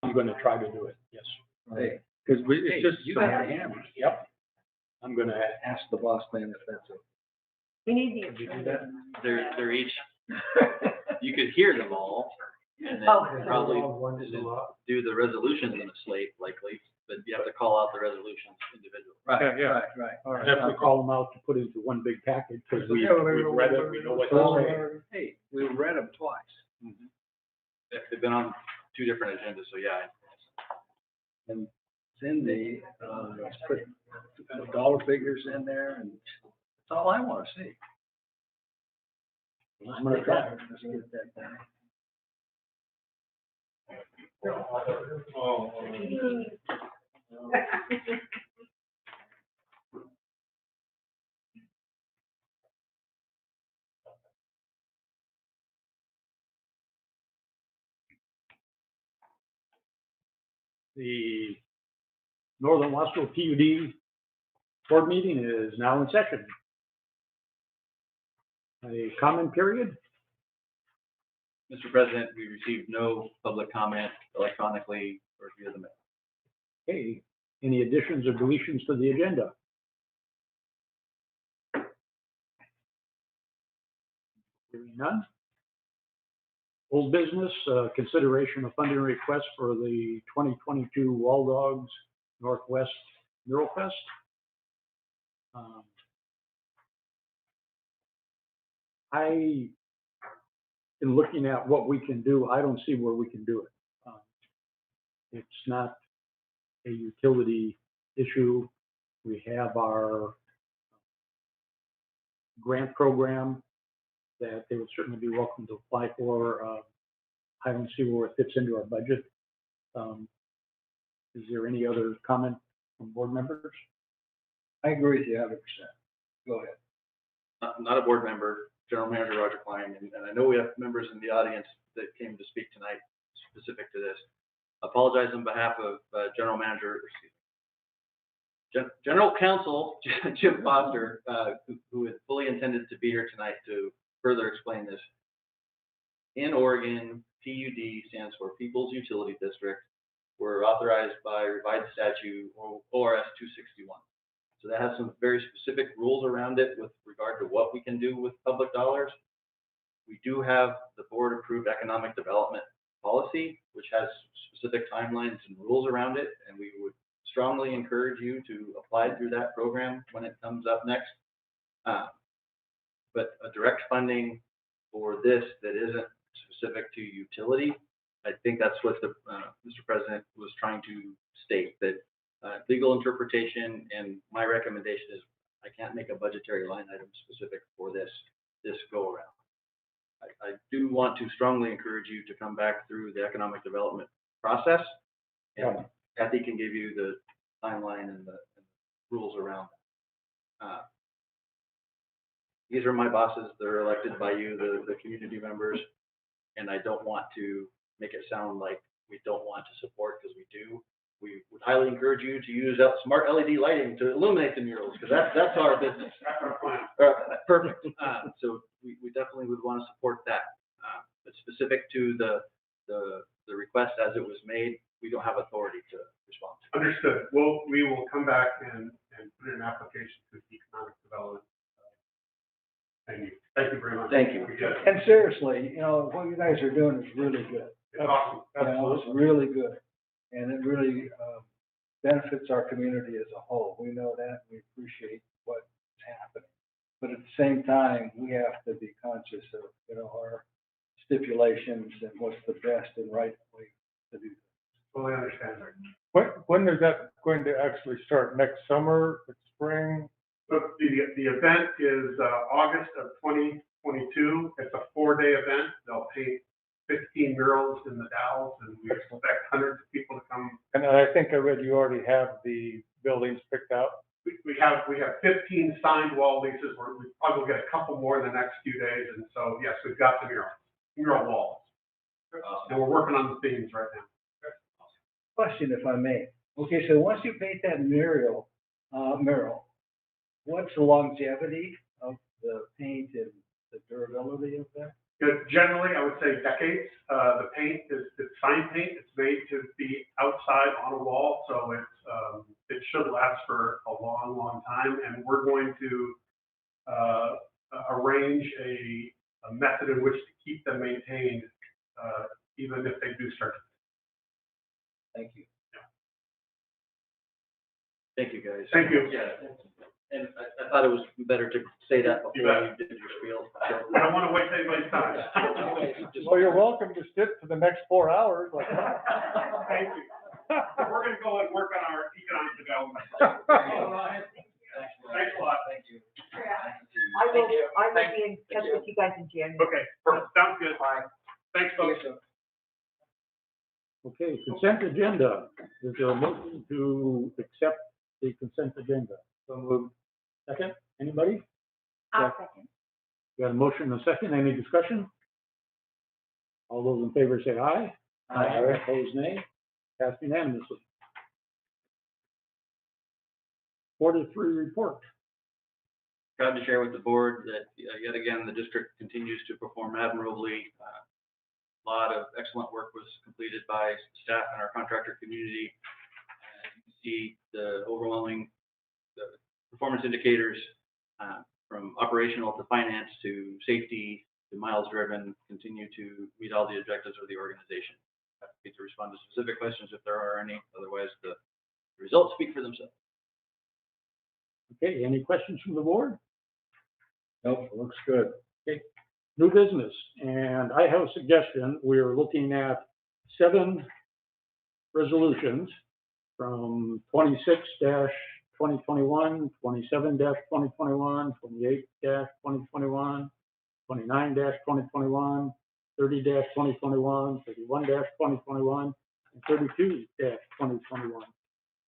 I'm gonna try to do it, yes. Hey, Because it's just. you got the hammer. Yep. I'm gonna Ask the boss man if that's okay. We need the. Did you do that? They're each, you could hear them all, and then Oh. probably do the resolutions in a slate likely, but you have to call out the resolutions individually. Right, Yeah. right. All right. I have to call them out to put into one big package, because we've read it, we know what So, to say. hey, we read them twice. They've been on 2 different agendas, so yeah. And Cindy, put the dollar figures in there, and that's all I want to see. I'm gonna try. Let's get that done. The Northern Wasco PUD board meeting is now in session. A comment period? Mr. President, we received no public comment electronically or via the mail. Okay, any additions or deletions to the agenda? Hearing none. Old business, consideration of funding request for the 2022 Wall Dogs Northwest Mural Fest. I, in looking at what we can do, I don't see where we can do it. It's not a utility issue. We have our grant program that they would certainly be welcome to apply for. I don't see where it fits into our budget. Is there any other comment from board members? I agree with you 100%. Go ahead. Not a board member, General Manager Roger Klein, and I know we have members in the audience that came to speak tonight specific to this. Apologize on behalf of General Counsel Jim Foster, who had fully intended to be here tonight to further explain this. In Oregon, PUD stands for People's Utility District. We're authorized by revised statute ORS 261. So that has some very specific rules around it with regard to what we can do with public dollars. We do have the board approved economic development policy, which has specific timelines and rules around it, and we would strongly encourage you to apply through that program when it comes up next. But a direct funding for this that isn't specific to utility, I think that's what the Mr. President was trying to state, that legal interpretation, and my recommendation is I can't make a budgetary line item specific for this go around. I do want to strongly encourage you to come back through the economic development process, and Kathy can give you the timeline and the rules around it. These are my bosses. They're elected by you, the community members, and I don't want to make it sound like we don't want to support, because we do. We would highly encourage you to use smart LED lighting to illuminate the murals, because that's our business. That's our plan. Perfect. So we definitely would want to support that. But specific to the request as it was made, we don't have authority to respond to. Understood. Well, we will come back and put in an application to economic development. Thank you. Thank you very much. Thank you. And seriously, what you guys are doing is really good. It's awesome. It's really good. And it really benefits our community as a whole. We know that. We appreciate what's happening. But at the same time, we have to be conscious of, our stipulations and what's the best and right way to do things. Fully understand. When is that going to actually start? Next summer, spring? So the event is August of 2022. It's a 4-day event. They'll paint 15 murals in the Dalles, and we expect hundreds of people to come. And I think I read you already have the buildings picked out. We have 15 signed wall leases. We probably will get a couple more in the next few days, and so yes, we've got the mural walls, and we're working on the themes right now. Question, if I may. Okay, so once you paint that mural, what's the longevity of the paint and the durability of that? Generally, I would say decades. The paint is, it's sign paint. It's made to be outside on a wall, so it should last for a long, long time. And we're going to arrange a method in which to keep them maintained, even if they do start to. Thank you. Thank you, guys. Thank you. Yeah, and I thought it was better to say that before you did your spiel. I don't want to waste anybody's time. Well, you're welcome to sit for the next 4 hours, like. Thank you. We're going to go and work on our economic development. Thanks a lot. Thank you. I will be in touch with you guys in January. Okay, perfect. Sounds good. Thanks, folks. Okay, consent agenda. Is there a motion to accept the consent agenda? So moved. Second, anybody? I'll second. Got a motion and a second, any discussion? All those in favor say aye. Aye. Opposed, nay. Passed unanimously. 43 report. Proud to share with the board that yet again, the district continues to perform admirably. A lot of excellent work was completed by staff and our contractor community. As you can see, the overwhelming performance indicators from operational to finance to safety to miles driven continue to meet all the objectives of the organization. Happy to respond to specific questions if there are any. Otherwise, the results speak for themselves. Okay, any questions from the board? Nope, looks good. Okay, new business, and I have a suggestion. We're looking at 7 resolutions from 26-2021, 27-2021, 28-2021, 29-2021, 30-2021, 31-2021, and 32-2021.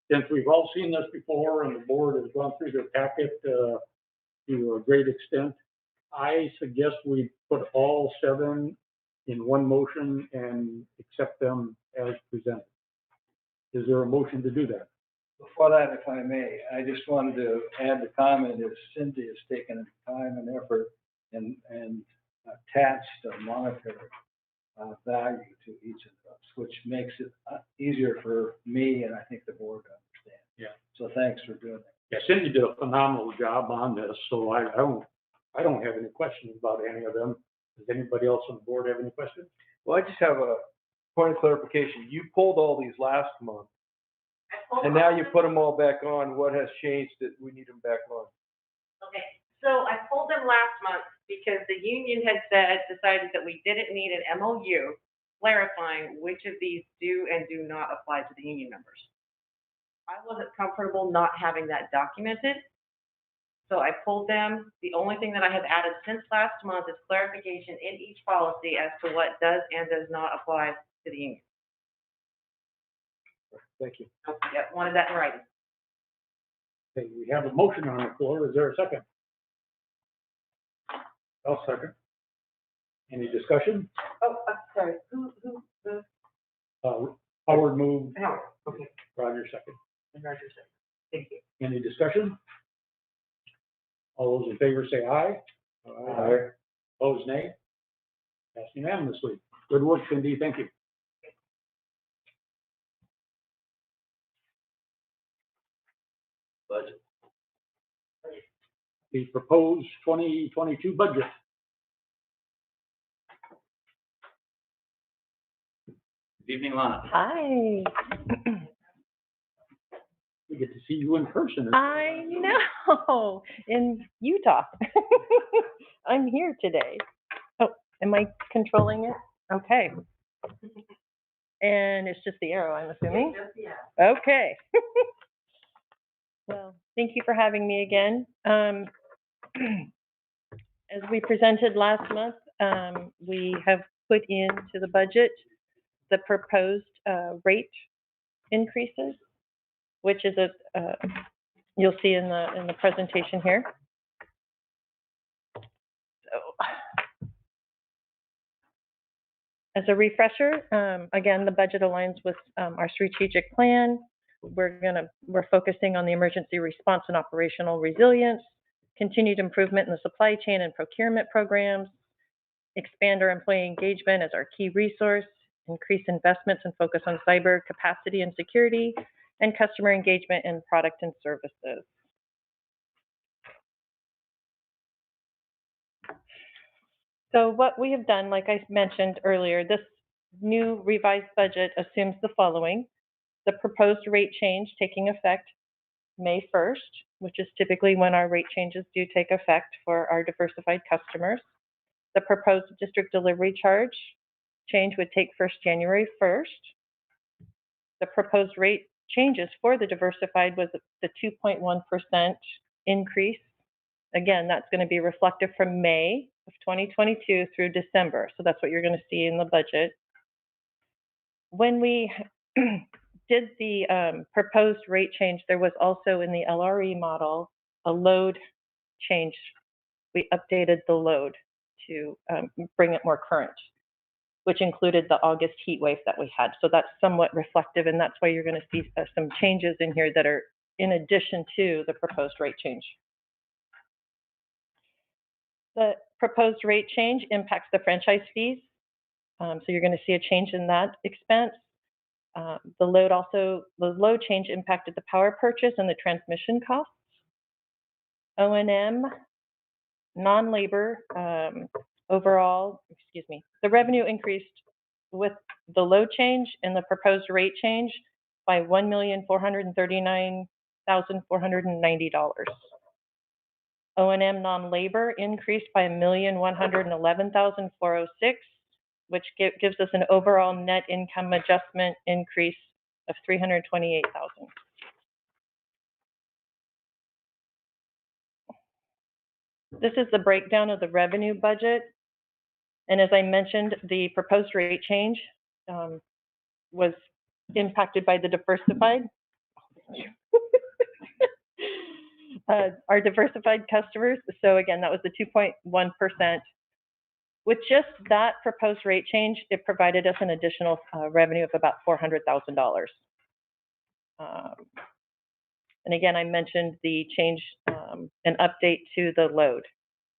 Since we've all seen this before and the board has gone through their packet to a great extent, I suggest we put all 7 in one motion and accept them as presented. Is there a motion to do that? Before that, if I may, I just wanted to add the comment that Cindy has taken time and effort and attached a monetary value to each of those, which makes it easier for me and I think the board to understand. Yeah. So thanks for doing that. Yeah, Cindy did a phenomenal job on this, so I don't have any questions about any of them. Does anybody else on the board have any questions? Well, I just have a point of clarification. You pulled all these last month, and now you put them all back on. What has changed that we need them back on? Okay, so I pulled them last month because the union had decided that we didn't need an MOU clarifying which of these do and do not apply to the union members. I wasn't comfortable not having that documented, so I pulled them. The only thing that I have added since last month is clarification in each policy as to what does and does not apply to the union. Thank you. Yep, wanted that in writing. Okay, we have a motion on the floor. Is there a second? I'll second. Any discussion? Oh, sorry, who, Howard moved, Howard, okay, Roger second. and Roger said, thank you. Any discussion? All those in favor say aye. Aye. Opposed, nay. Passed unanimously. Good work, Cindy. Thank you. Budget. The proposed 2022 budget. Good evening, Lana. Hi. We get to see you in person. I know, in Utah. I'm here today. Oh, am I controlling it? Okay. And it's just the arrow, I'm assuming? Okay. Well, thank you for having me again. As we presented last month, we have put into the budget the proposed rate increases, which is you'll see in the presentation here. So, as a refresher, again, the budget aligns with our strategic plan. We're focusing on the emergency response and operational resilience, continued improvement in the supply chain and procurement programs, expand our employee engagement as our key resource, increase investments and focus on cyber capacity and security, and customer engagement in product and services. So what we have done, like I mentioned earlier, this new revised budget assumes the following. The proposed rate change taking effect May 1st, which is typically when our rate changes do take effect for our diversified customers. The proposed district delivery charge change would take January 1st. The proposed rate changes for the diversified was the 2.1% increase. Again, that's going to be reflective from May of 2022 through December. So that's what you're going to see in the budget. When we did the proposed rate change, there was also in the LRE model a load change. We updated the load to bring it more current, which included the August heat wave that we had. So that's somewhat reflective, and that's why you're going to see some changes in here that are in addition to the proposed rate change. The proposed rate change impacts the franchise fees. So you're going to see a change in that expense. The load change impacted the power purchase and the transmission costs. O&M, non-labor, overall, the revenue increased with the load change and the proposed rate change by $1,439,490. O&M non-labor increased by $1,111,406, which gives us an overall net income adjustment increase of $328,000. This is the breakdown of the revenue budget. And as I mentioned, the proposed rate change was impacted by the diversified. Our diversified customers. So again, that was the 2.1%. With just that proposed rate change, it provided us an additional revenue of about $400,000. And again, I mentioned the change, an update to the load,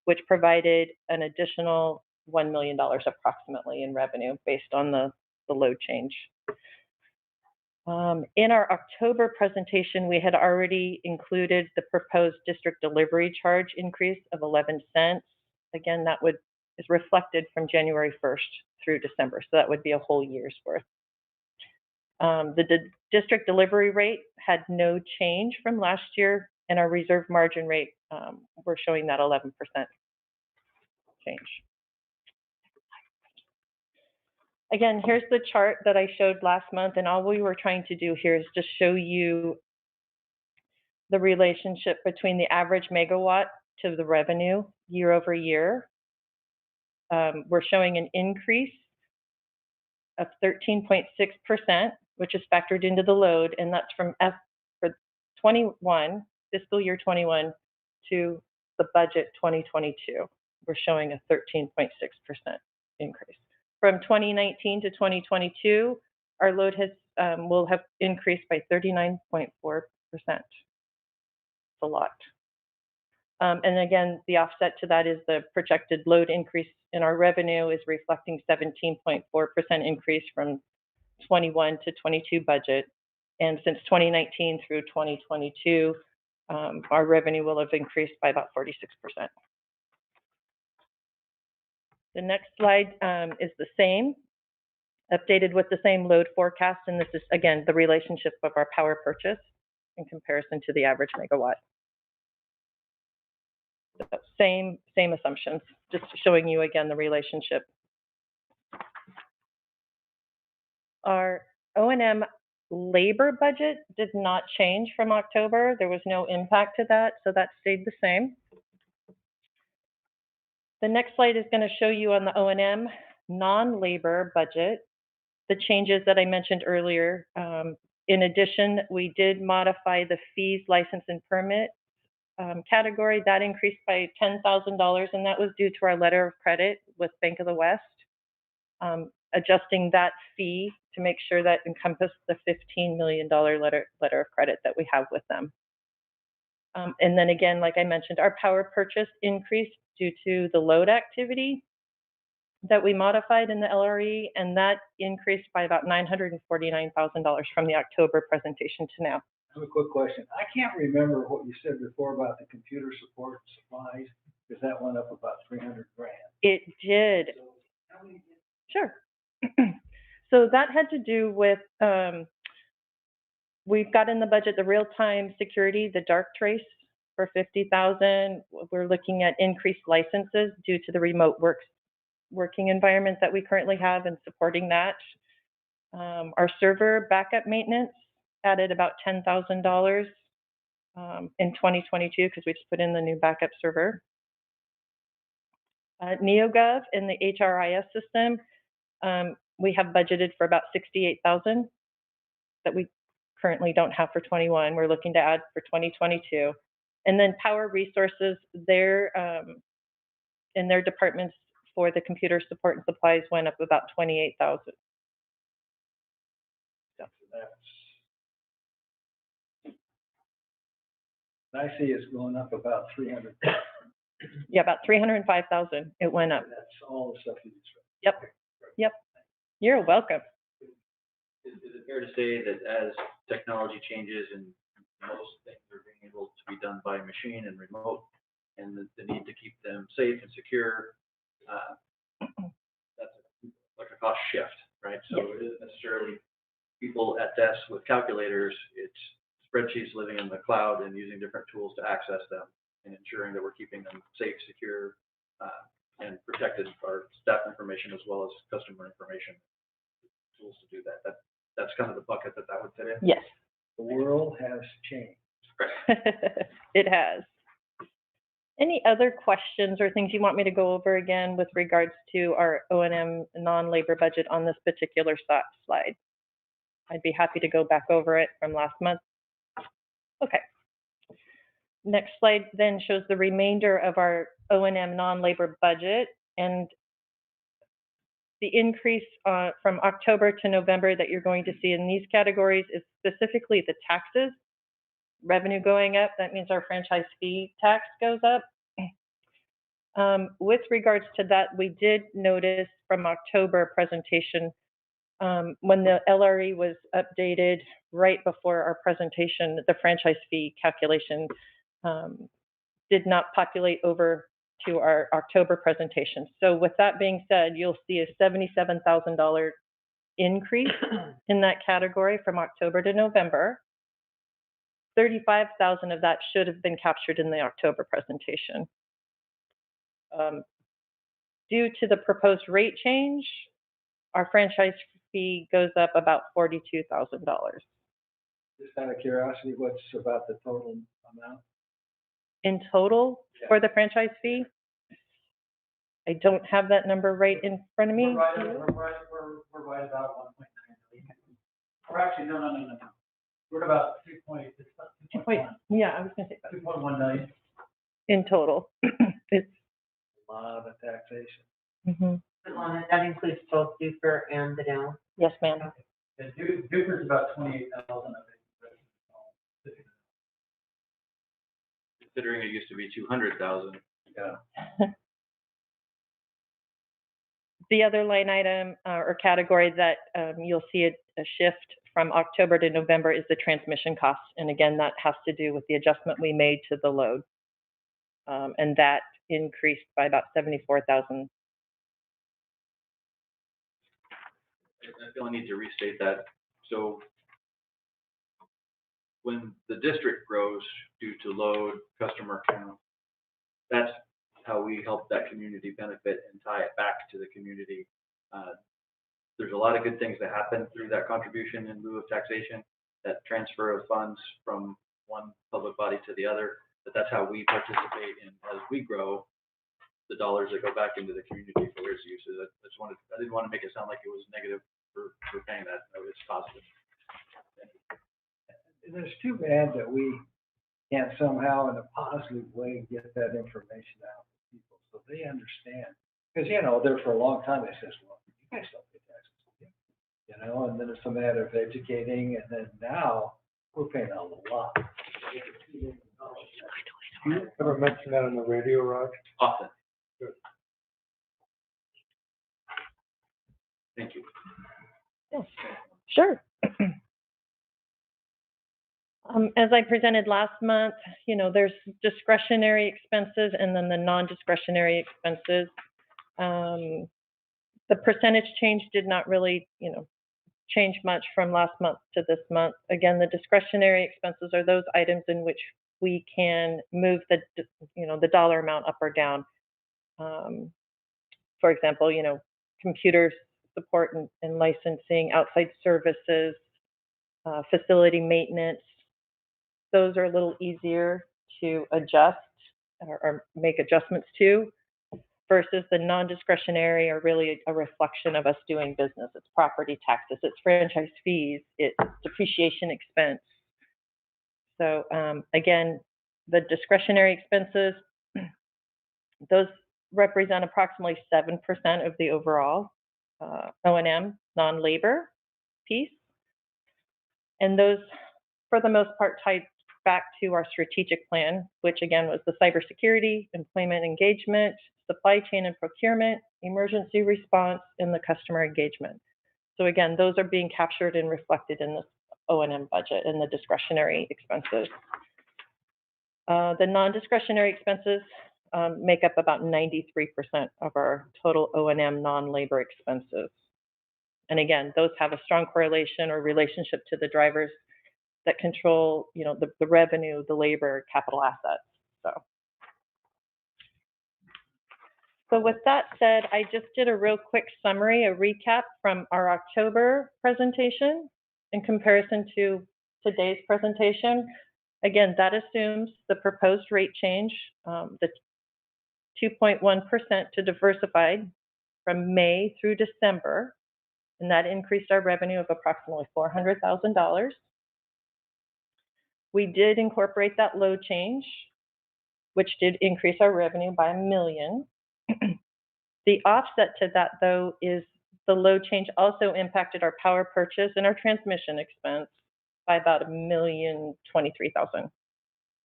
which provided an additional $1 million approximately in revenue based on the load change. In our October presentation, we had already included the proposed district delivery charge increase of 11 cents. Again, that is reflected from January 1st through December, so that would be a whole year's worth. The district delivery rate had no change from last year, and our reserve margin rate, we're showing that 11% change. Again, here's the chart that I showed last month, and all we were trying to do here is just show you the relationship between the average megawatt to the revenue year over year. We're showing an increase of 13.6%, which is factored into the load, and that's from for 21, fiscal year 21 to the budget 2022. We're showing a 13.6% increase. From 2019 to 2022, our load will have increased by 39.4%. It's a lot. And again, the offset to that is the projected load increase in our revenue is reflecting 17.4% increase from 21 to 22 budget. And since 2019 through 2022, our revenue will have increased by about 46%. The next slide is the same, updated with the same load forecast. And this is, again, the relationship of our power purchase in comparison to the average megawatt. Same assumptions, just showing you again the relationship. Our O&M labor budget did not change from October. There was no impact to that, so that stayed the same. The next slide is going to show you on the O&M non-labor budget the changes that I mentioned earlier. In addition, we did modify the fees, license, and permit category. That increased by $10,000, and that was due to our letter of credit with Bank of the West, adjusting that fee to make sure that encompassed the $15 million letter of credit that we have with them. And then again, like I mentioned, our power purchase increased due to the load activity. that we modified in the LRE, and that increased by about $949,000 from the October presentation to now. I have a quick question. I can't remember what you said before about the computer support supplies, because that went up about 300 grand. It did. So how many? Sure. So that had to do with, we've got in the budget the real-time security, the dark trace for 50,000. We're looking at increased licenses due to the remote working environment that we currently have and supporting that. Our server backup maintenance added about $10,000 in 2022 because we just put in the new backup server. NeoGov in the HRIS system, we have budgeted for about 68,000 that we currently don't have for 21. We're looking to add for 2022. And then Power Resources, in their departments for the computer support and supplies went up about 28,000. So I see it's going up about 300. Yeah, about 305,000. It went up. That's all the stuff you described. Yep. Yep. You're welcome. Is it fair to say that as technology changes and most things are being able to be done by machine and remote, and the need to keep them safe and secure, that's like a cost shift, right? So it isn't necessarily people at desks with calculators, it's spreadsheets living in the cloud and using different tools to access them and ensuring that we're keeping them safe, secure, and protected our staff information as well as customer information. Tools to do that. That's kind of the bucket that would fit in. Yes. The world has changed. It has. Any other questions or things you want me to go over again with regards to our O&M non-labor budget on this particular slide? I'd be happy to go back over it from last month. Okay. Next slide then shows the remainder of our O&M non-labor budget, and the increase from October to November that you're going to see in these categories is specifically the taxes. Revenue going up, that means our franchise fee tax goes up. With regards to that, we did notice from October presentation, when the LRE was updated right before our presentation, the franchise fee calculation did not populate over to our October presentation. So with that being said, you'll see a $77,000 increase in that category from October to November. 35,000 of that should have been captured in the October presentation. Due to the proposed rate change, our franchise fee goes up about $42,000. Just out of curiosity, what's about the total amount? In total for the franchise fee, I don't have that number right in front of me. We're right about 1.9 million. Or actually, no. We're at about 2.1. Yeah, I was gonna say 2.1 million. in total. It's A lot of taxation. mhm. That includes both Duper and the Dow. Yes, ma'am. And Duper's about 28,000, I think. Considering it used to be 200,000. Yeah. The other line item or category that you'll see a shift from October to November is the transmission costs. And again, that has to do with the adjustment we made to the load. And that increased by about 74,000. I feel I need to restate that. So when the district grows due to load, customer count, that's how we help that community benefit and tie it back to the community. There's a lot of good things that happen through that contribution in lieu of taxation, that transfer of funds from one public body to the other, but that's how we participate in, as we grow, the dollars that go back into the community for its uses. I didn't want to make it sound like it was negative for paying that. No, it's positive. It's too bad that we can't somehow in a positive way get that information out to people so they understand. Because, there for a long time, they says, well, you guys don't pay taxes, and then it's a matter of educating, and then now we're paying a lot. Do you ever mention that on the radio, Raj? Often. Sure. As I presented last month, there's discretionary expenses and then the non-discretionary expenses. The percentage change did not really, change much from last month to this month. Again, the discretionary expenses are those items in which we can move the dollar amount up or down. For example, computer support and licensing, outside services, facility maintenance. Those are a little easier to adjust or make adjustments to, versus the non-discretionary are really a reflection of us doing business. It's property taxes, it's franchise fees, it's depreciation expense. So again, the discretionary expenses, those represent approximately 7% of the overall O&M non-labor piece. And those, for the most part, tied back to our strategic plan, which again was the cybersecurity, employment engagement, supply chain and procurement, emergency response, and the customer engagement. So again, those are being captured and reflected in this O&M budget and the discretionary expenses. The non-discretionary expenses make up about 93% of our total O&M non-labor expenses. And again, those have a strong correlation or relationship to the drivers that control, the revenue, the labor, capital assets. So with that said, I just did a real quick summary, a recap from our October presentation in comparison to today's presentation. Again, that assumes the proposed rate change, the 2.1% to diversified from May through December, and that increased our revenue of approximately $400,000. We did incorporate that load change, which did increase our revenue by $1 million. The offset to that, though, is the load change also impacted our power purchase and our transmission expense by about $1,023,000.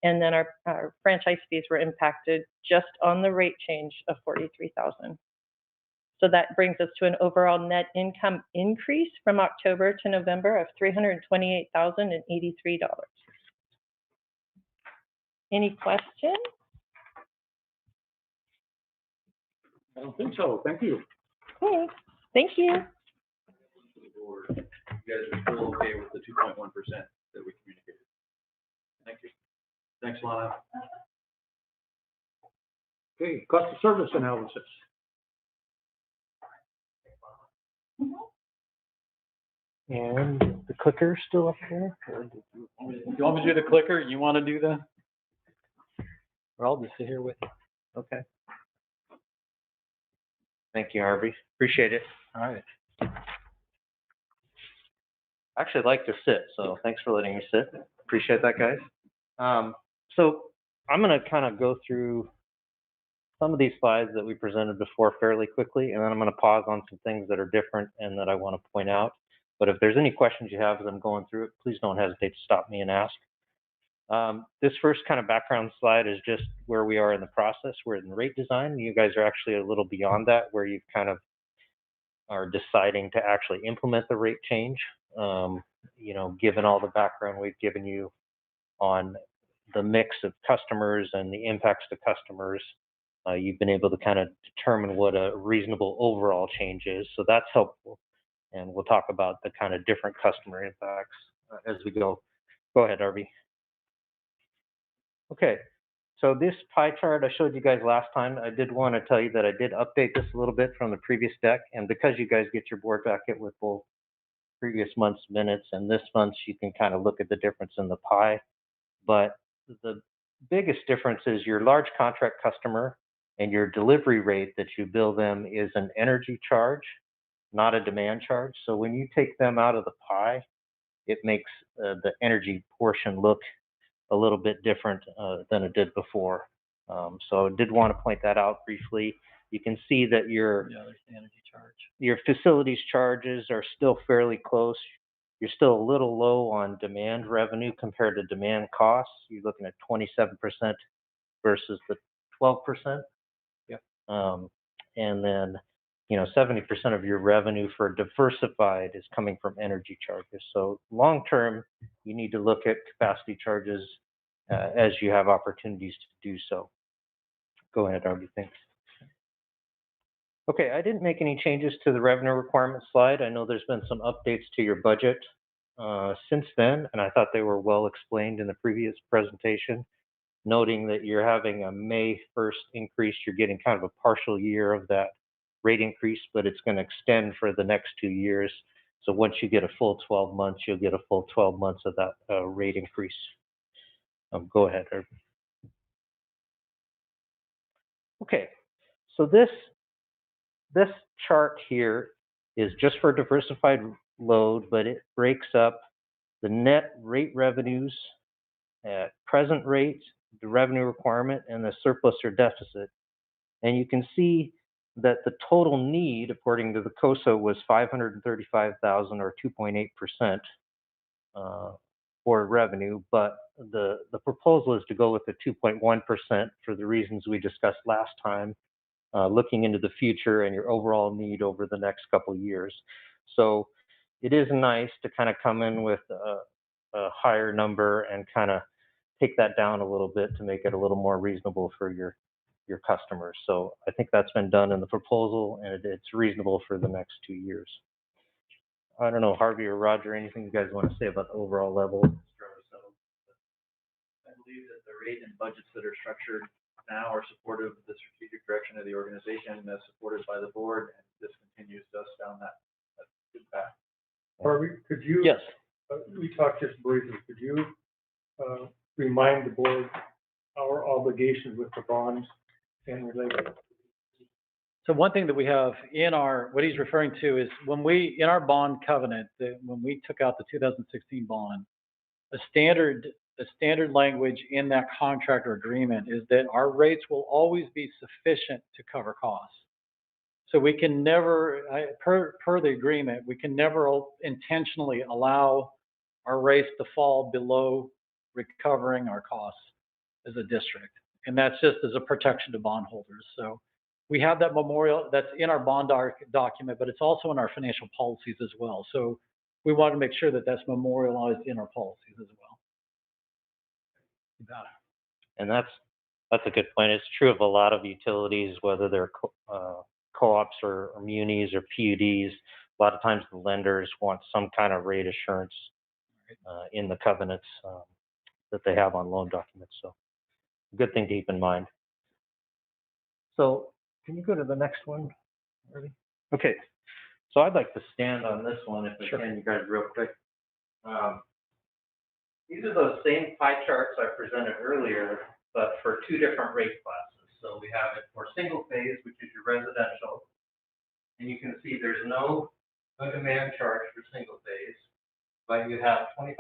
And then our franchise fees were impacted just on the rate change of $43,000. So that brings us to an overall net income increase from October to November of $328,083. Any questions? I don't think so. Thank you. Okay, thank you. Or you guys are still okay with the 2.1% that we communicated? Thank you. Thanks, Lana. Okay, cost of service analysis. And the clicker's still up there? You want me to do the clicker? You want to do the? Or I'll just sit here with you. Okay. Thank you, Harvey. Appreciate it. All right. I actually like to sit, so thanks for letting me sit. Appreciate that, guys. So I'm going to kind of go through some of these slides that we presented before fairly quickly, and then I'm going to pause on some things that are different and that I want to point out. But if there's any questions you have as I'm going through it, please don't hesitate to stop me and ask. This first kind of background slide is just where we are in the process. We're in rate design. You guys are actually a little beyond that, where you kind of are deciding to actually implement the rate change. Given all the background we've given you on the mix of customers and the impacts to customers, you've been able to kind of determine what a reasonable overall change is. So that's helpful. And we'll talk about the kind of different customer impacts as we go. Go ahead, Harvey. Okay, so this pie chart I showed you guys last time, I did want to tell you that I did update this a little bit from the previous deck. And because you guys get your board packet with both previous month's minutes and this month's, you can kind of look at the difference in the pie. But the biggest difference is your large contract customer and your delivery rate that you bill them is an energy charge, not a demand charge. So when you take them out of the pie, it makes the energy portion look a little bit different than it did before. So I did want to point that out briefly. You can see that your energy charge. Your facilities charges are still fairly close. You're still a little low on demand revenue compared to demand costs. You're looking at 27% versus the 12%. Yep. And then 70% of your revenue for diversified is coming from energy charges. So long-term, you need to look at capacity charges as you have opportunities to do so. Go ahead, Arby, thanks. Okay, I didn't make any changes to the revenue requirement slide. I know there's been some updates to your budget since then, and I thought they were well explained in the previous presentation, noting that you're having a May 1st increase. You're getting kind of a partial year of that rate increase, but it's going to extend for the next 2 years. So once you get a full 12 months, you'll get a full 12 months of that rate increase. Go ahead, Arby. Okay, so this chart here is just for diversified load, but it breaks up the net rate revenues at present rates, the revenue requirement, and the surplus or deficit. And you can see that the total need, according to the COSA, was 535,000 or 2.8% for revenue, but the proposal is to go with the 2.1% for the reasons we discussed last time, looking into the future and your overall need over the next couple of years. So it is nice to kind of come in with a higher number and kind of take that down a little bit to make it a little more reasonable for your customers. So I think that's been done in the proposal, and it's reasonable for the next 2 years. I don't know, Harvey or Roger, anything you guys want to say about the overall level? I believe that the rate and budgets that are structured now are supportive of the strategic direction of the organization, as supported by the board, and this continues us down that good path. Harvey, could you? Yes. We talked just briefly, could you remind the board our obligations with the bonds and related? So one thing that we have in our, what he's referring to is in our bond covenant, when we took out the 2016 bond, a standard language in that contract or agreement is that our rates will always be sufficient to cover costs. So we can never, per the agreement, we can never intentionally allow our rates to fall below recovering our costs as a district. And that's just as a protection to bondholders. So we have that memorial that's in our bond document, but it's also in our financial policies as well. So we want to make sure that that's memorialized in our policies as well. You got it. And that's a good point. It's true of a lot of utilities, whether they're co-ops or munis or PUDs. A lot of times the lenders want some kind of rate assurance in the covenants that they have on loan documents. So good thing to keep in mind. So can you go to the next one, Arby? Okay. So I'd like to stand on this one if I can, you guys, real quick. These are those same pie charts I presented earlier, but for two different rate classes. So we have it for single phase, which is your residential. And you can see there's no demand charge for single phase, but you have 25%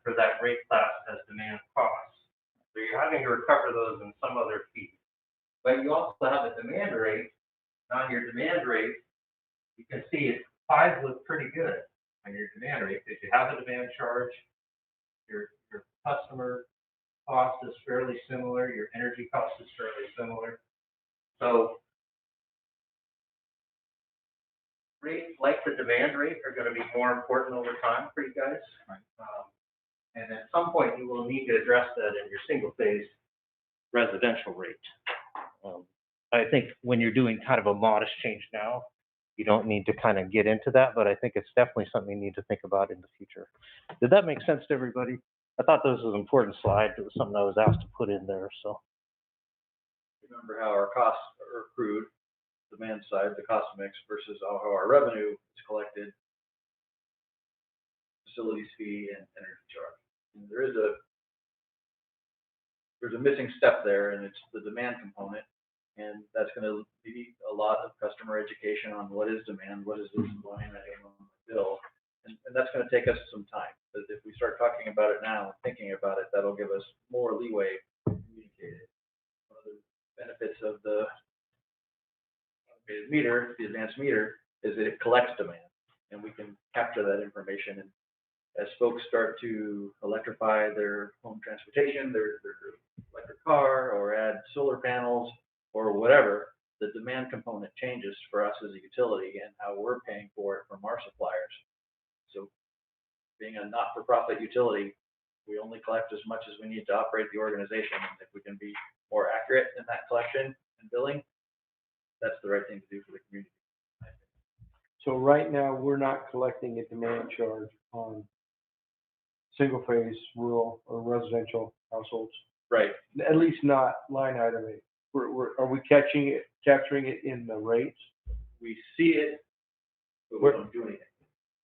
for that rate class as demand costs. So you're having to recover those in some other fee. But you also have a demand rate. On your demand rate, you can see pies look pretty good on your demand rate because you have a demand charge. Your customer cost is fairly similar. Your energy cost is fairly similar. So rates like the demand rate are going to be more important over time for you guys. And at some point, you will need to address that in your single phase residential rate. I think when you're doing kind of a modest change now, you don't need to kind of get into that, but I think it's definitely something you need to think about in the future. Did that make sense to everybody? I thought this was an important slide. It was something I was asked to put in there, so. Remember how our costs are accrued, demand side, the cost mix, versus how our revenue is collected, facilities fee and energy charge. And there's a missing step there, and it's the demand component. And that's going to be a lot of customer education on what is demand, what is this line item on the bill, and that's going to take us some time. But if we start talking about it now and thinking about it, that'll give us more leeway to communicate it. One of the benefits of the meter, the advanced meter, is that it collects demand, and we can capture that information. And as folks start to electrify their home transportation, their electric car, or add solar panels, or whatever, the demand component changes for us as a utility and how we're paying for it from our suppliers. So being a not-for-profit utility, we only collect as much as we need to operate the organization. And if we can be more accurate in that collection and billing, that's the right thing to do for the community. So right now, we're not collecting a demand charge on single-phase rural or residential households, Right. at least not line item rate. Are we capturing it in the rates? We see it, but we don't do anything.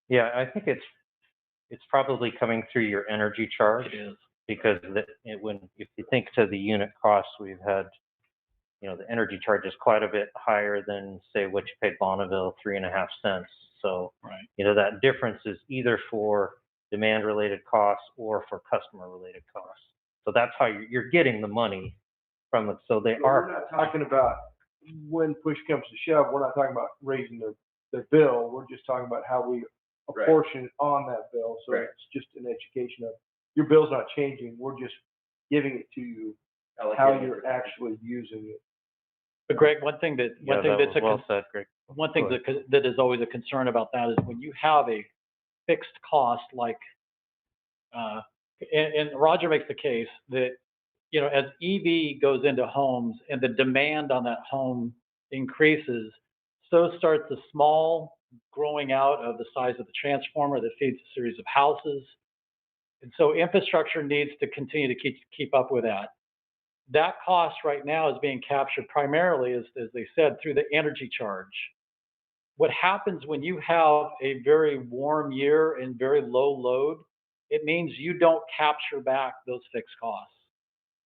Yeah, I think it's probably coming through your energy charge. It is. Because if you think to the unit costs, we've had, the energy charge is quite a bit higher than, say, what you paid Bonneville, 3.5 cents. So, Right. That difference is either for demand-related costs or for customer-related costs. So that's how you're getting the money from it. So they We're are, not talking about when push comes to shove, we're not talking about raising their bill. We're just talking about how we apportion it on that bill. So Right. it's just an education of your bill's not changing. We're just giving it to you how Allocating you're it. actually using it. But Greg, one thing that that's was well said, Greg. one thing Go ahead. that is always a concern about that is when you have a fixed cost like, and Roger makes the case that, as EV goes into homes and the demand on that home increases, so starts the small growing out of the size of the transformer that feeds a series of houses. And so infrastructure needs to continue to keep up with that. That cost right now is being captured primarily, as they said, through the energy charge. What happens when you have a very warm year and very low load, it means you don't capture back those fixed costs.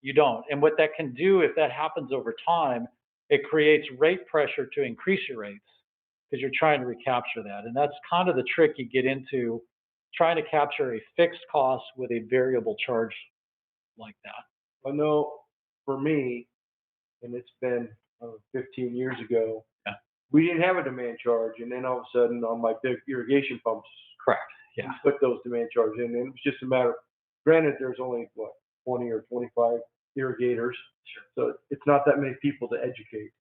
You don't. And what that can do, if that happens over time, it creates rate pressure to increase your rates because you're trying to recapture that. And that's kind of the trick you get into, trying to capture a fixed cost with a variable charge like that. I know for me, and it's been 15 years ago, Yeah. we didn't have a demand charge. And then all of a sudden on my big irrigation pumps, Correct. Yeah. we put those demand charges in. And it was just a matter of, granted, there's only 20 or 25 irrigators. Sure. So it's not that many people to educate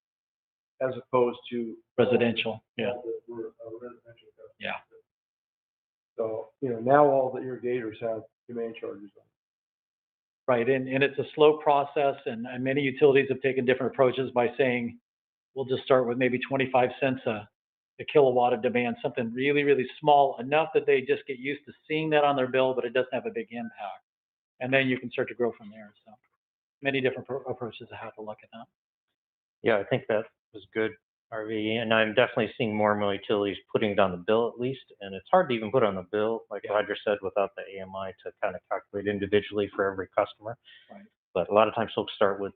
as opposed to Residential. Yeah. residential. Yeah. So, now all the irrigators have demand charges on. Right, and it's a slow process, and many utilities have taken different approaches by saying, we'll just start with maybe 25 cents a kilowatt of demand, something really, really small, enough that they just get used to seeing that on their bill, but it doesn't have a big impact. And then you can start to grow from there. So many different approaches to how to look at that. Yeah, I think that was good, RV. And I'm definitely seeing more and more utilities putting it on the bill at least. And it's hard to even put on the bill, like Roger said, without the AMI to kind of calculate individually for every customer. Right. But a lot of times folks start with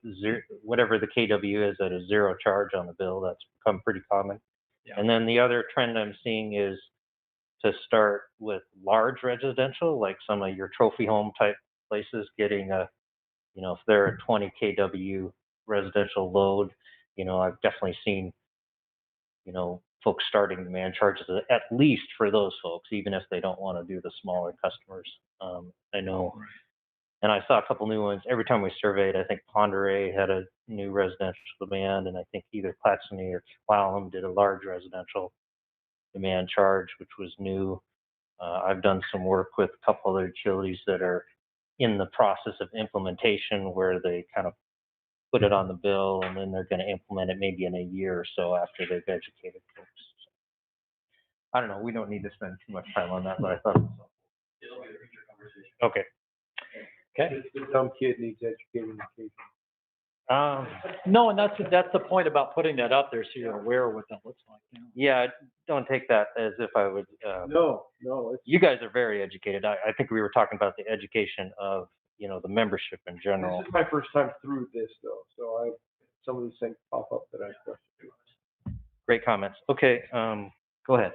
whatever the KW is at a zero charge on the bill. That's become pretty common. Yeah. And then the other trend I'm seeing is to start with large residential, like some of your trophy home type places getting if they're a 20 kW residential load, I've definitely seen, folks starting demand charges at least for those folks, even if they don't want to do the smaller customers. I know, and I saw a couple new ones. Every time we surveyed, I think Ponderay had a new residential demand, and I think either Clatsony or Clallam did a large residential demand charge, which was new. I've done some work with a couple other utilities that are in the process of implementation where they kind of put it on the bill and then they're going to implement it maybe in a year or so after they've educated folks. So, I don't know. We don't need to spend too much time on that, but I thought it'll be a future conversation. Okay. Okay. The dumb kid needs educating occasionally. No, and that's the point about putting that up there so you're aware of what that looks like. Yeah, don't take that as if I would. No. You guys are very educated. I think we were talking about the education of the membership in general. This is my first time through this though, so some of these things pop up that I question. Great comments. Okay, go ahead.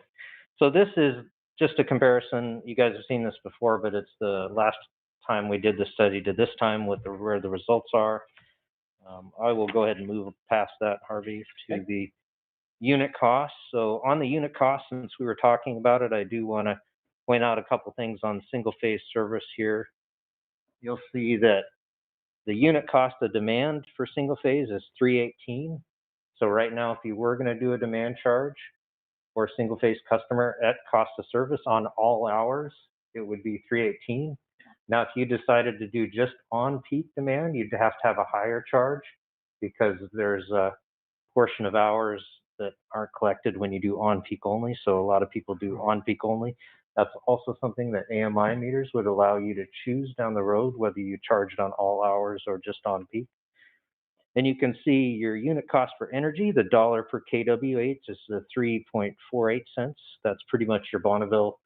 So this is just a comparison. You guys have seen this before, but it's the last time we did the study to this time with where the results are. I will go ahead and move past that, Harvey, to the unit costs. So on the unit costs, since we were talking about it, I do want to point out a couple things on single phase service here. You'll see that the unit cost of demand for single phase is $318. So right now, if you were gonna do a demand charge for a single-phase customer at cost of service on all hours, it would be $3.18. Now, if you decided to do just on-peak demand, you'd have to have a higher charge because there's a portion of hours that aren't collected when you do on-peak only. So a lot of people do on-peak only. That's also something that AMI meters would allow you to choose down the road, whether you charge it on all hours or just on peak. Then you can see your unit cost for energy. The dollar per kWh is the 3.48 cents. That's pretty much your Bonneville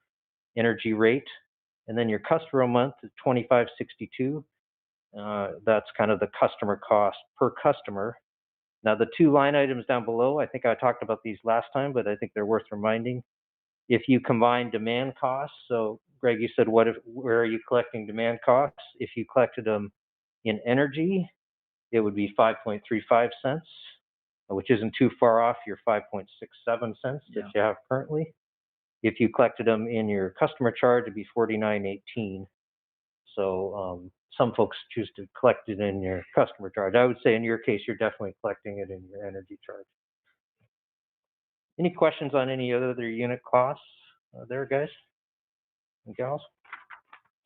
energy rate. And then your customer a month is $25.62. That's kind of the customer cost per customer. Now the two line items down below, I think I talked about these last time, but I think they're worth reminding. If you combine demand costs, so Greg, you said where are you collecting demand costs? If you collected them in energy, it would be 5.35 cents, which isn't too far off your 5.67 cents that you have currently. If you collected them in your customer charge, it'd be 49.18. So some folks choose to collect it in your customer charge. I would say in your case, you're definitely collecting it in your energy charge. Any questions on any other unit costs there, guys and gals?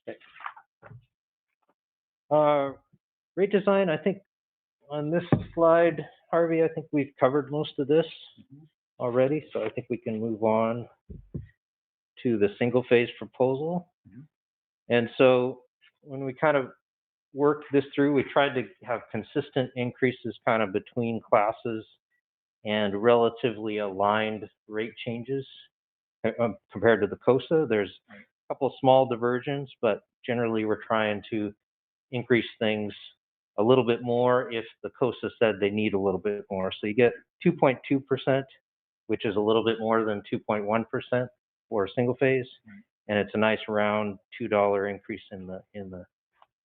Okay. Rate design, I think on this slide, Harvey, I think we've covered most of this already, so I think we can move on to the single phase proposal. And so when we kind of worked this through, we tried to have consistent increases kind of between classes and relatively aligned rate changes compared to the COSA. There's a couple small diversions, but generally we're trying to increase things a little bit more if the COSA said they need a little bit more. So you get 2.2%, which is a little bit more than 2.1% for a single phase, and it's a nice round $2 increase in the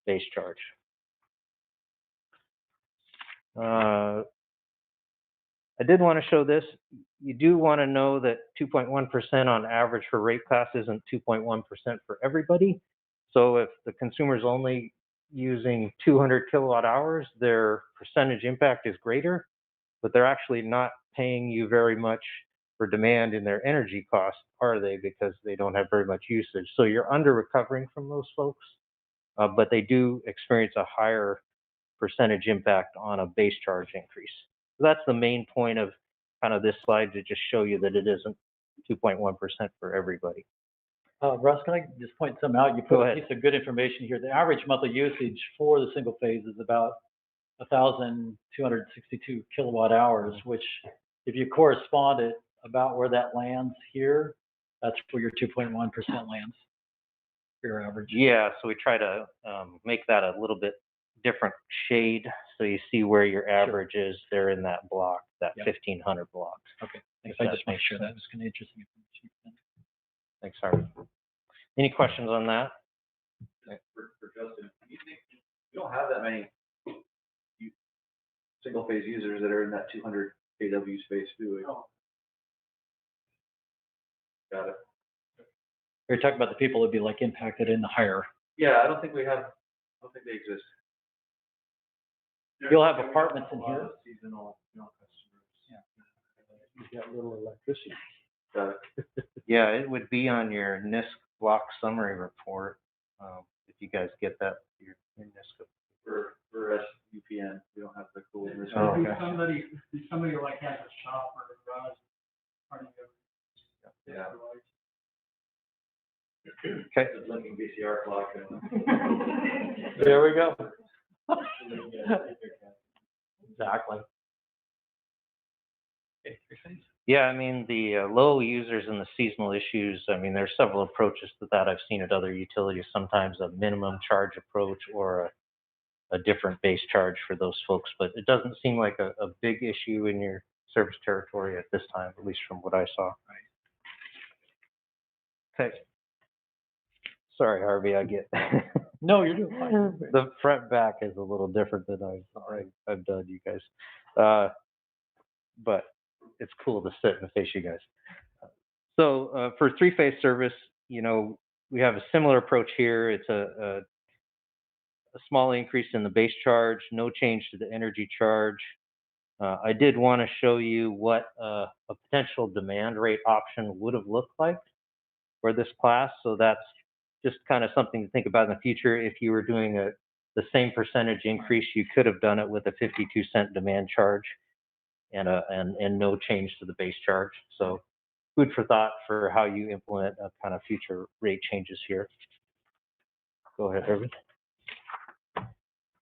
base charge. I did want to show this. You do want to know that 2.1% on average for rate class isn't 2.1% for everybody. So if the consumer's only using 200 kilowatt hours, their percentage impact is greater, but they're actually not paying you very much for demand in their energy costs, are they? Because they don't have very much usage. So you're under recovering from those folks, but they do experience a higher percentage impact on a base charge increase. So that's the main point of kind of this slide, to just show you that it isn't 2.1% for everybody. Russ, can I just point something out? You Go put a ahead. piece of good information here. The average monthly usage for the single phase is about 1,262 kilowatt hours, which if you correspond it about where that lands here, that's where your 2.1% lands for your average. Yeah, so we try to make that a little bit different shade, so you see where your average is there in that block, that 1,500 block. Okay, thanks. I just make sure that was kind of interesting information. Thanks, Harvey. Any questions on that? For Justin, you think we don't have that many single phase users that are in that 200 kW space, do we? Got it. You're talking about the people that'd be like impacted in the higher. Yeah, I don't think they exist. You'll have apartments in here. Seasonal customers. You got little electricity. Got it. Yeah, it would be on your NISC block summary report, if you guys get that, your NISC. For SUPN, we don't have the cool. Oh, okay. Somebody like has a shop or a garage. Yeah. Okay. Linking VCR clock. There we go. Exactly. Yeah, I mean, the low users and the seasonal issues, I mean, there's several approaches to that. I've seen at other utilities, sometimes a minimum charge approach or a different base charge for those folks, but it doesn't seem like a big issue in your service territory at this time, at least from what I saw. Okay. Sorry, Harvey, I get. No, you're doing fine. The front back is a little different than I've done, you guys. But it's cool to sit and face you guys. So for three-phase service, you know, we have a similar approach here. It's a small increase in the base charge, no change to the energy charge. I did want to show you what a potential demand rate option would have looked like for this class. So that's just kind of something to think about in the future. If you were doing the same percentage increase, you could have done it with a 52-cent demand charge and no change to the base charge. So food for thought for how you implement kind of future rate changes here. Go ahead, Irvin.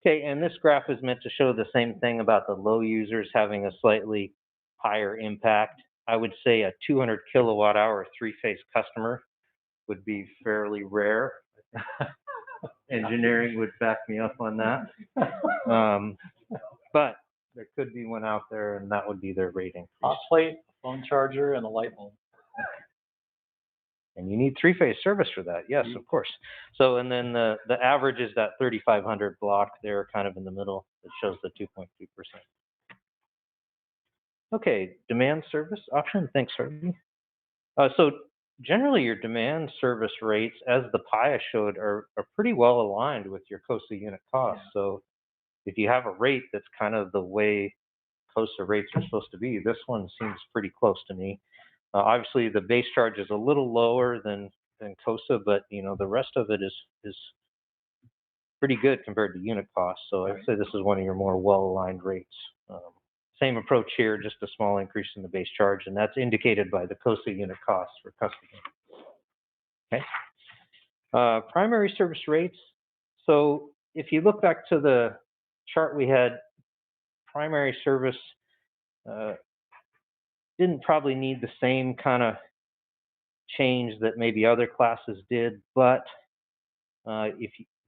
Okay, and this graph is meant to show the same thing about the low users having a slightly higher impact. I would say a 200 kilowatt hour three-phase customer would be fairly rare. Engineering would back me up on that. But there could be one out there, and that would be their rating. Hot plate, a phone charger, and a light bulb. And you need three-phase service for that, yes, of course. So, and then the average is that 3,500 block there, kind of in the middle, that shows the 2.2%. Okay, demand service option, thanks, Harvey. So generally your demand service rates, as the pie I showed, are pretty well aligned with your COSA unit costs. So if you have a rate that's kind of the way COSA rates are supposed to be, this one seems pretty close to me. Obviously, the base charge is a little lower than COSA, but you know the rest of it is pretty good compared to unit costs. So I'd say this is one of your more well-aligned rates. Same approach here, just a small increase in the base charge, and that's indicated by the COSA unit costs for customers. Okay. Primary service rates. So if you look back to the chart we had, primary service didn't probably need the same kind of change that maybe other classes did, but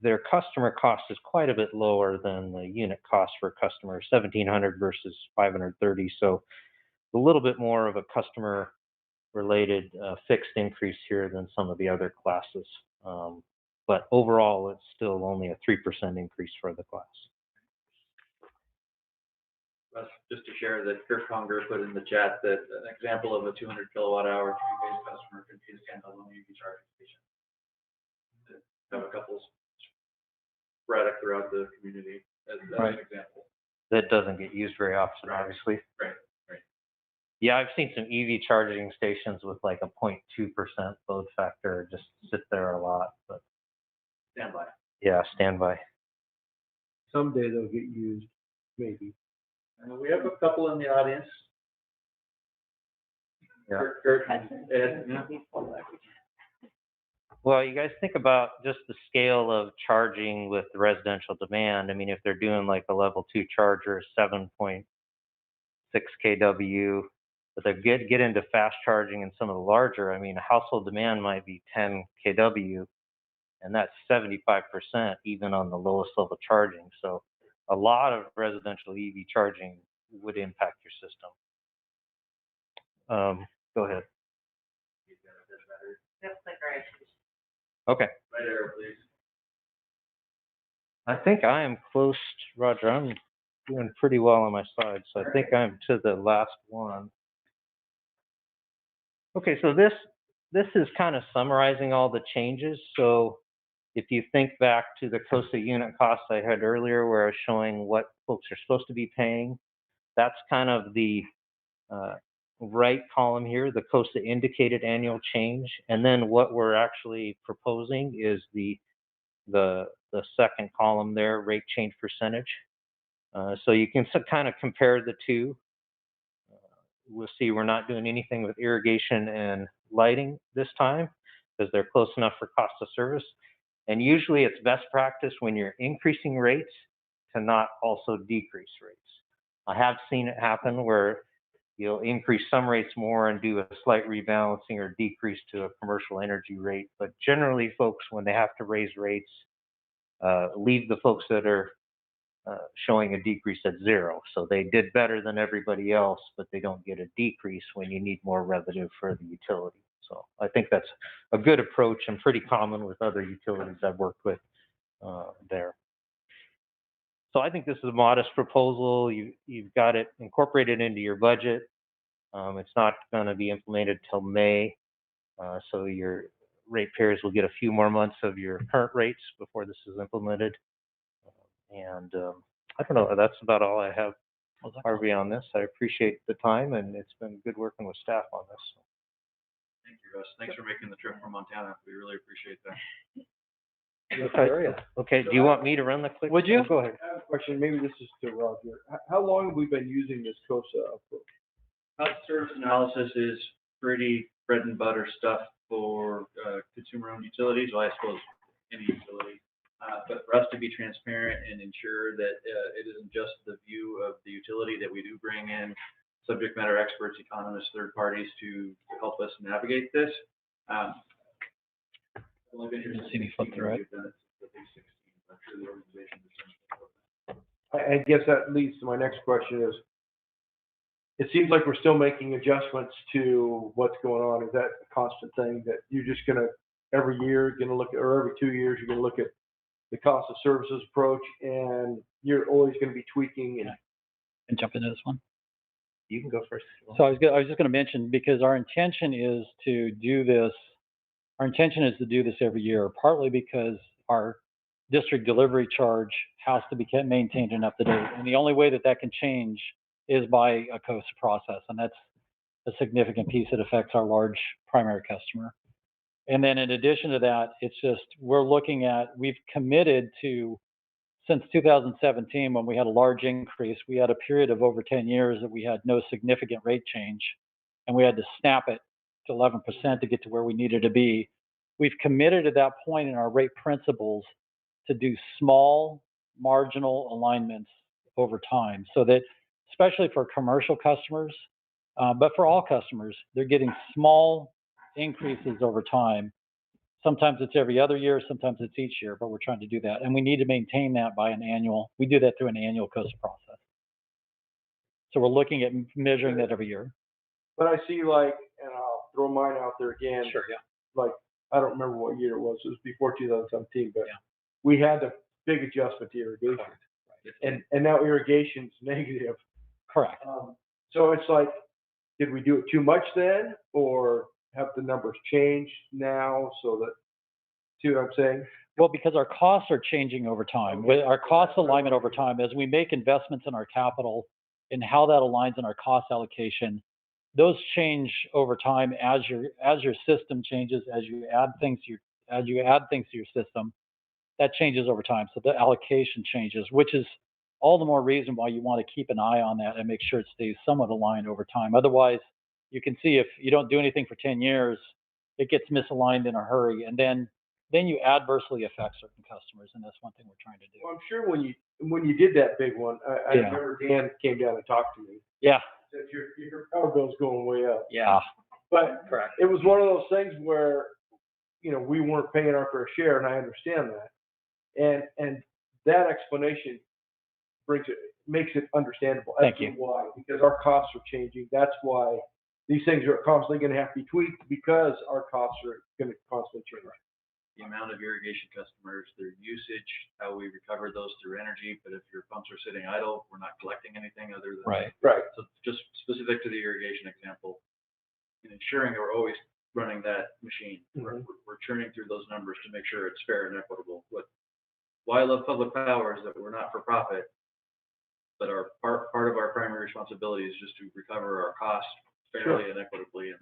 their customer cost is quite a bit lower than the unit cost for customers, 1,700 versus 530. So a little bit more of a customer related fixed increase here than some of the other classes. But overall, it's still only a 3% increase for the class. Just to share that Chris Conger put in the chat that an example of a 200 kilowatt hour three-phase customer could be a standalone EV charging station. To have a couple sporadic throughout the community as an example. That doesn't get used very often, obviously. Right. Yeah, I've seen some EV charging stations with like a 0.2% load factor just sit there a lot, but. Standby. Yeah, standby. Someday they'll get used, maybe. We have a couple in the audience. Yeah. Kurt and Ed. Yeah. Well, you guys think about just the scale of charging with the residential demand. I mean, if they're doing like a level 2 charger, 7.6 kW, but they get into fast charging and some of the larger, I mean, household demand might be 10 kW, and that's 75% even on the lowest level charging. So a lot of residential EV charging would impact your system. Go ahead. Okay. Right there, please. I think I am close, Roger. I'm doing pretty well on my side, so I think I'm to the last one. Okay, so this is kind of summarizing all the changes. So if you think back to the COSA unit costs I had earlier where I was showing what folks are supposed to be paying, that's kind of the right column here, the COSA indicated annual change. And then what we're actually proposing is the second column there, rate change percentage. So you can kind of compare the two. We'll see we're not doing anything with irrigation and lighting this time because they're close enough for cost of service. And usually it's best practice when you're increasing rates to not also decrease rates. I have seen it happen where you'll increase some rates more and do a slight rebalancing or decrease to a commercial energy rate. But generally, folks, when they have to raise rates, leave the folks that are showing a decrease at 0. So they did better than everybody else, but they don't get a decrease when you need more revenue for the utility. So I think that's a good approach and pretty common with other utilities I've worked with there. So I think this is a modest proposal. You've got it incorporated into your budget. It's not going to be implemented till May. So your ratepayers will get a few more months of your current rates before this is implemented. And I don't know, that's about all I have Harvey on this. I appreciate the time, and it's been good working with staff on this. Thank you, Russ. Thanks for making the trip from Montana. We really appreciate that. Okay, do you want me to run the quick? Would you? Go ahead. I have a question, maybe this is to Roger. How long have we been using this COSA approach? Cost service analysis is pretty bread and butter stuff for consumer-owned utilities, well, I suppose any utility. But for us to be transparent and ensure that it isn't just the view of the utility, that we do bring in subject matter experts, economists, third parties to help us navigate this. I've only been here since See me flip through it. we've done it since at least 16. I'm sure the organization has done it. I guess that leads to my next question is, it seems like we're still making adjustments to what's going on. Is that a constant thing that you're just gonna, every year, gonna look at, or every 2 years, you're gonna look at the cost of services approach, and you're always gonna be tweaking and And jump into this one. You can go first. So I was just going to mention, because our intention is to do this every year, partly because our district delivery charge has to be kept maintained and up to date. And the only way that that can change is by a COSA process. And that's a significant piece that affects our large primary customer. And then in addition to that, it's just, we've committed to, since 2017, when we had a large increase, we had a period of over 10 years that we had no significant rate change, and we had to snap it to 11% to get to where we needed to be. We've committed at that point in our rate principles to do small marginal alignments over time, so that, especially for commercial customers, but for all customers, they're getting small increases over time. Sometimes it's every other year, sometimes it's each year, but we're trying to do that. And we need to maintain that by we do that through an annual COSA process. So we're looking at measuring that every year. but I see like, and I'll throw mine out there again. Sure, yeah. Like, I don't remember what year it was before 2017, but Yeah. we had a big adjustment to irrigation. And now irrigation's negative. Correct. So it's like, did we do it too much then, or have the numbers changed now so that, see what I'm saying? Well, because our costs are changing over time. With our cost alignment over time, as we make investments in our capital and how that aligns in our cost allocation, those change over time as your system changes, as you add things to your system, that changes over time. So the allocation changes, which is all the more reason why you want to keep an eye on that and make sure it stays somewhat aligned over time. Otherwise, you can see if you don't do anything for 10 years, it gets misaligned in a hurry, and then you adversely affect certain customers, and that's one thing we're trying to do. Well, I'm sure when you did that big one, I Yeah. remember Dan came down and talked to me. Yeah, Said your power bill's going way up. yeah, But correct. it was one of those things where, we weren't paying our fair share, and I understand that. And that explanation makes it understandable. Thank you. Why? Because our costs are changing. That's why these things are constantly going to have to be tweaked, because our costs are going to constantly change. The amount of irrigation customers, their usage, how we recover those through energy, but if your pumps are sitting idle, we're not collecting anything other than. Right. Right. So just specific to the irrigation example, in ensuring that we're always running that machine, we're churning through those numbers to make sure it's fair and equitable. Why I love public power is that we're not for profit, but our part of our primary responsibility is just to recover our costs fairly and equitably, and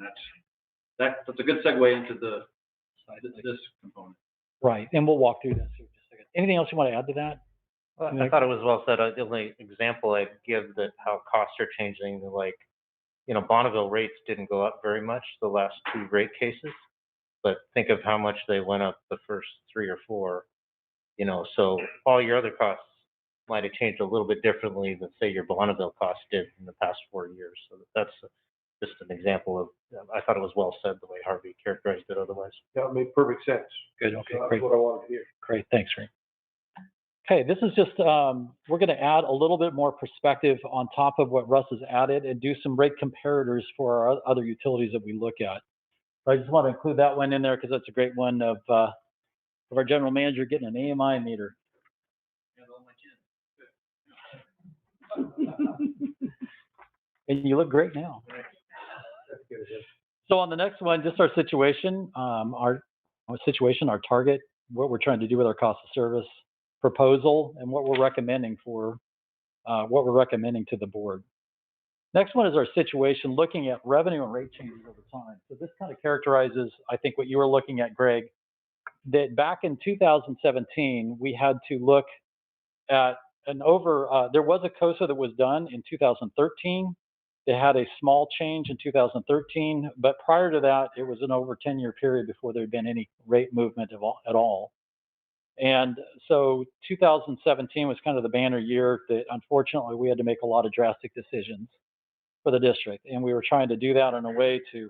that's a good segue into this component. Right, and we'll walk through this here in just a second. Anything else you want to add to that? Well, I thought it was well said. The only example I'd give that how costs are changing, like, Bonneville rates didn't go up very much the last 2 rate cases, but think of how much they went up the first 3 or 4. So all your other costs might have changed a little bit differently than, say, your Bonneville costs did in the past 4 years. So that's just an example of, I thought it was well said the way Harvey characterized it otherwise. That made perfect sense. Good, okay, So that's great. what I wanted to hear. Great, thanks, Ray. Okay, this is just, we're going to add a little bit more perspective on top of what Russ has added and do some rate comparators for our other utilities that we look at. I just want to include that one in there because that's a great one of our general manager getting an AMI meter. And you look great now. So on the next one, just our situation, our target, what we're trying to do with our cost of service proposal, and what we're recommending for what we're recommending to the board. Next one is our situation looking at revenue and rate changes over time. So this kind of characterizes, I think, what you were looking at, Greg, that back in 2017, we had to look at there was a COSA that was done in 2013. They had a small change in 2013, but prior to that, it was an over 10-year period before there had been any rate movement at all. And so 2017 was kind of the banner year that unfortunately we had to make a lot of drastic decisions for the district. And we were trying to do that in a way to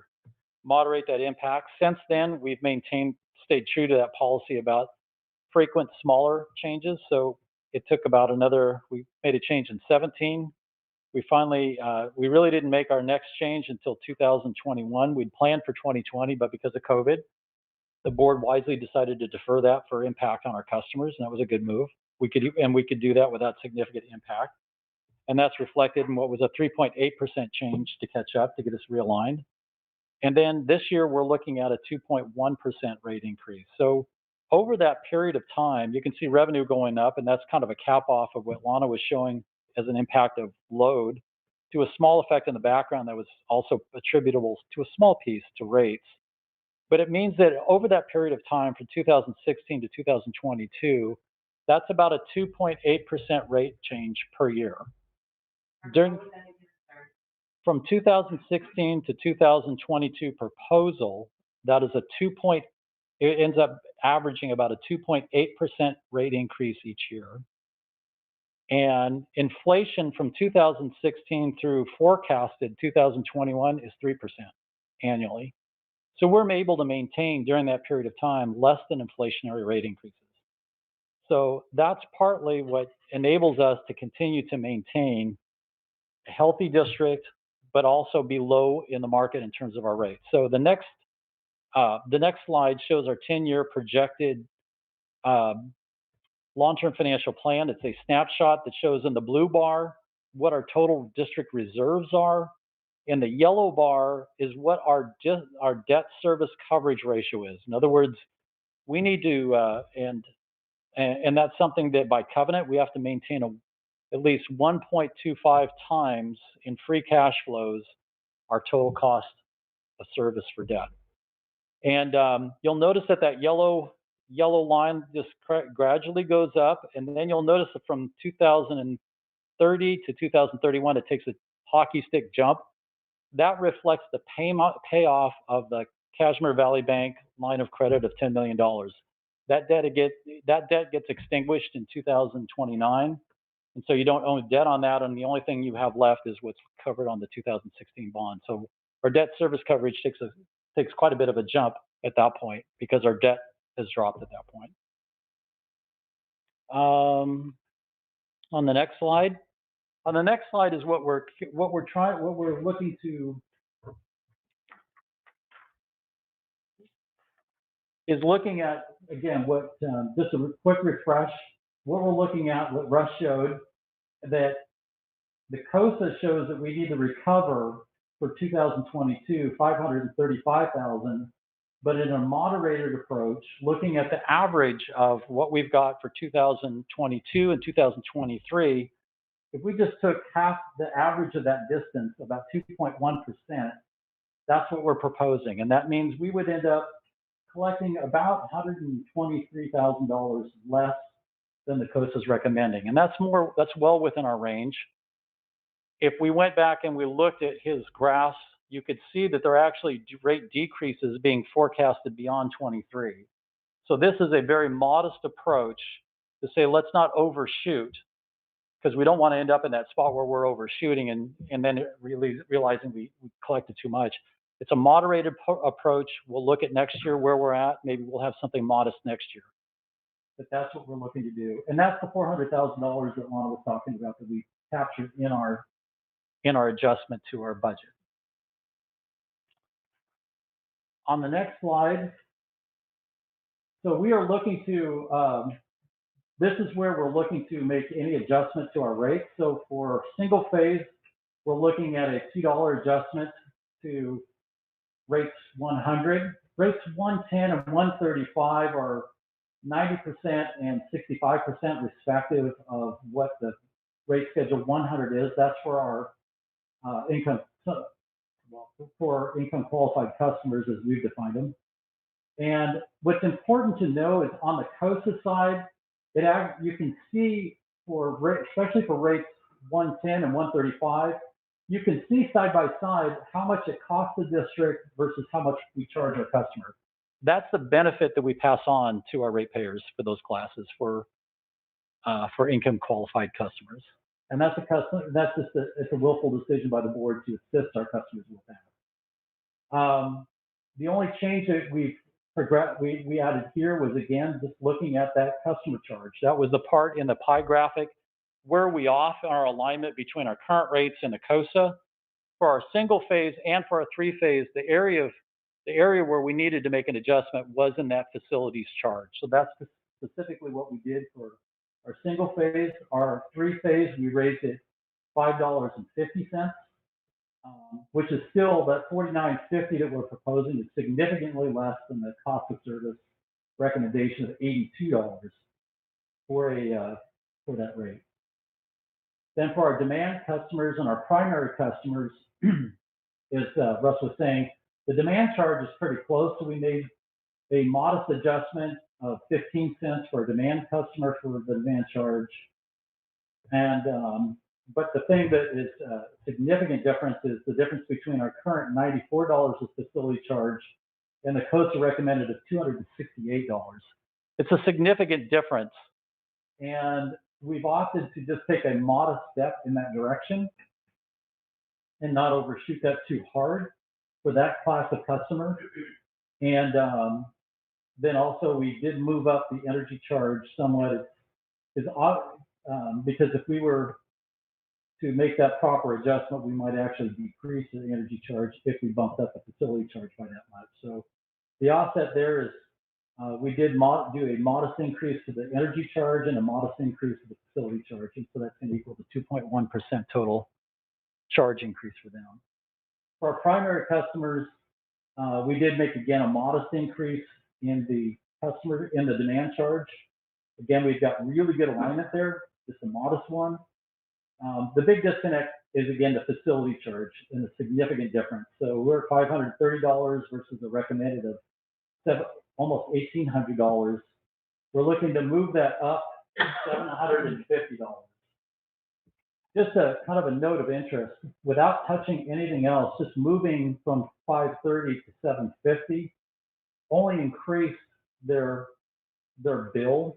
moderate that impact. Since then, we've stayed true to that policy about frequent, smaller changes. So it took we made a change in 17. We finally, we really didn't make our next change until 2021. We'd planned for 2020, but because of COVID, the board wisely decided to defer that for impact on our customers, and that was a good move. We could do that without significant impact. And that's reflected in what was a 3.8% change to catch up to get us realigned. And then this year, we're looking at a 2.1% rate increase. So over that period of time, you can see revenue going up, and that's kind of a cap off of what Lana was showing as an impact of load, to a small effect in the background that was also attributable to a small piece to rates. But it means that over that period of time, from 2016 to 2022, that's about a 2.8% rate change per year. From 2016 to 2022 proposal, that is it ends up averaging about a 2.8% rate increase each year. And inflation from 2016 through forecasted 2021 is 3% annually. So we're able to maintain during that period of time less than inflationary rate increases. So that's partly what enables us to continue to maintain a healthy district, but also be low in the market in terms of our rates. So the next slide shows our 10-year projected long-term financial plan. It's a snapshot that shows in the blue bar what our total district reserves are. And the yellow bar is what our debt service coverage ratio is. In other words, we need to, and that's something that by covenant, we have to maintain at least 1.25 times in free cash flows our total cost of service for debt. And you'll notice that yellow line just gradually goes up, and then you'll notice that from 2030 to 2031, it takes a hockey stick jump. That reflects the payoff of the Cashmere Valley Bank line of credit of $10 million. That debt gets extinguished in 2029, and so you don't own debt on that, and the only thing you have left is what's covered on the 2016 bond. So our debt service coverage takes quite a bit of a jump at that point because our debt has dropped at that point. On the next slide. On the next slide is what we're looking to is looking at, again, what just a quick refresh. What we're looking at, what Russ showed, that the COSA shows that we need to recover for 2022 $535,000, but in a moderated approach, looking at the average of what we've got for 2022 and 2023. If we just took half the average of that distance, about 2.1%, that's what we're proposing. And that means we would end up collecting about $123,000 less than the COSA is recommending. And that's well within our range. If we went back and we looked at his graphs, you could see that there are actually rate decreases being forecasted beyond 23. So this is a very modest approach to say, let's not overshoot, because we don't want to end up in that spot where we're overshooting and then realizing we collected too much. It's a moderated approach. We'll look at next year where we're at. Maybe we'll have something modest next year. But that's what we're looking to do. And that's the $400,000 that Lana was talking about that we captured in our adjustment to our budget. On the next slide, so we are looking to, this is where we're looking to make any adjustment to our rates. So for single phase, we're looking at a $2 adjustment to rates 100. Rates 110 and 135 are 90% and 65% respective of what the rate schedule 100 is. That's for our for income qualified customers as we've defined them. And what's important to know is on the COSA side, you can see especially for rates 110 and 135, you can see side by side how much it costs the district versus how much we charge our customer. That's the benefit that we pass on to our ratepayers for those classes for income qualified customers. And that's it's a willful decision by the board to assist our customers with that. The only change that we added here was, again, just looking at that customer charge. That was the part in the pie graphic where we off in our alignment between our current rates and the COSA. For our single phase and for our three phase, the area where we needed to make an adjustment was in that facilities charge. So that's specifically what we did for our single phase. Our three phase, we raised it $5.50, which is still that $49.50 that we're proposing is significantly less than the cost of service recommendation of $82 for that rate. Then for our demand customers and our primary customers, as Russ was saying, the demand charge is pretty close. So we made a modest adjustment of 15 cents for a demand customer for the demand charge. And but the thing that is a significant difference is the difference between our current $94 of facility charge and the COSA recommended of $268. It's a significant difference. And we've opted to just take a modest step in that direction and not overshoot that too hard for that class of customer. And then also we did move up the energy charge somewhat. Because if we were to make that proper adjustment, we might actually decrease the energy charge if we bumped up the facility charge by that much. So the offset there is we did do a modest increase to the energy charge and a modest increase to the facility charge. And so that's going to equal to 2.1% total charge increase for them. For our primary customers, we did make, again, a modest increase in the demand charge. Again, we've got really good alignment there, just a modest one. The big disconnect is, again, the facility charge and the significant difference. So we're at $530 versus a recommended of almost $1,800. We're looking to move that up to $750. Just a kind of a note of interest, without touching anything else, just moving from $530 to $750 only increased their bill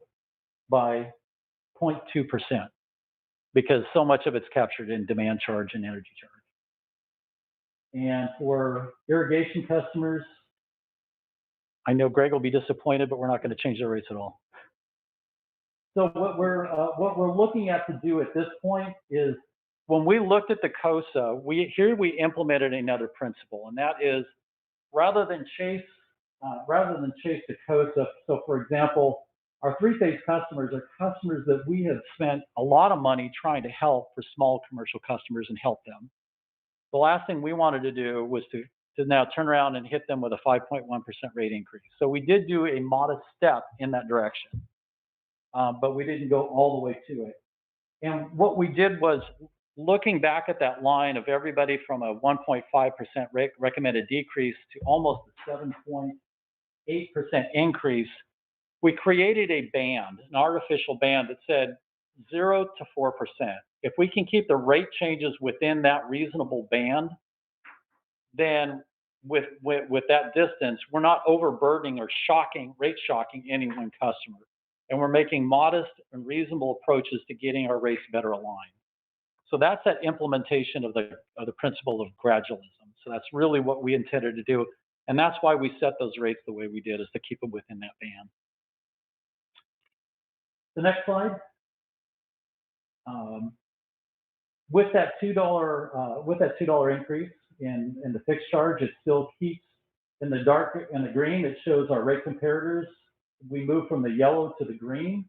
by 0.2%, because so much of it's captured in demand charge and energy charge. And for irrigation customers, I know Greg will be disappointed, but we're not going to change their rates at all. So what we're looking at to do at this point is, when we looked at the COSA, we implemented another principle, and that is rather than chase the COSA. So for example, our three-phase customers are customers that we have spent a lot of money trying to help for small commercial customers and help them. The last thing we wanted to do was to now turn around and hit them with a 5.1% rate increase. So we did do a modest step in that direction, but we didn't go all the way to it. And what we did was, looking back at that line of everybody from a 1.5% recommended decrease to almost a 7.8% increase, we created a band, an artificial band that said 0 to 4%. If we can keep the rate changes within that reasonable band, then with that distance, we're not overburdening or rate shocking any one customer. And we're making modest and reasonable approaches to getting our rates better aligned. So that's that implementation of the principle of gradualism. So that's really what we intended to do. And that's why we set those rates the way we did, is to keep them within that band. The next slide. With that $2 increase in the fixed charge, it still keeps in the green. It shows our rate comparators. We move from the yellow to the green.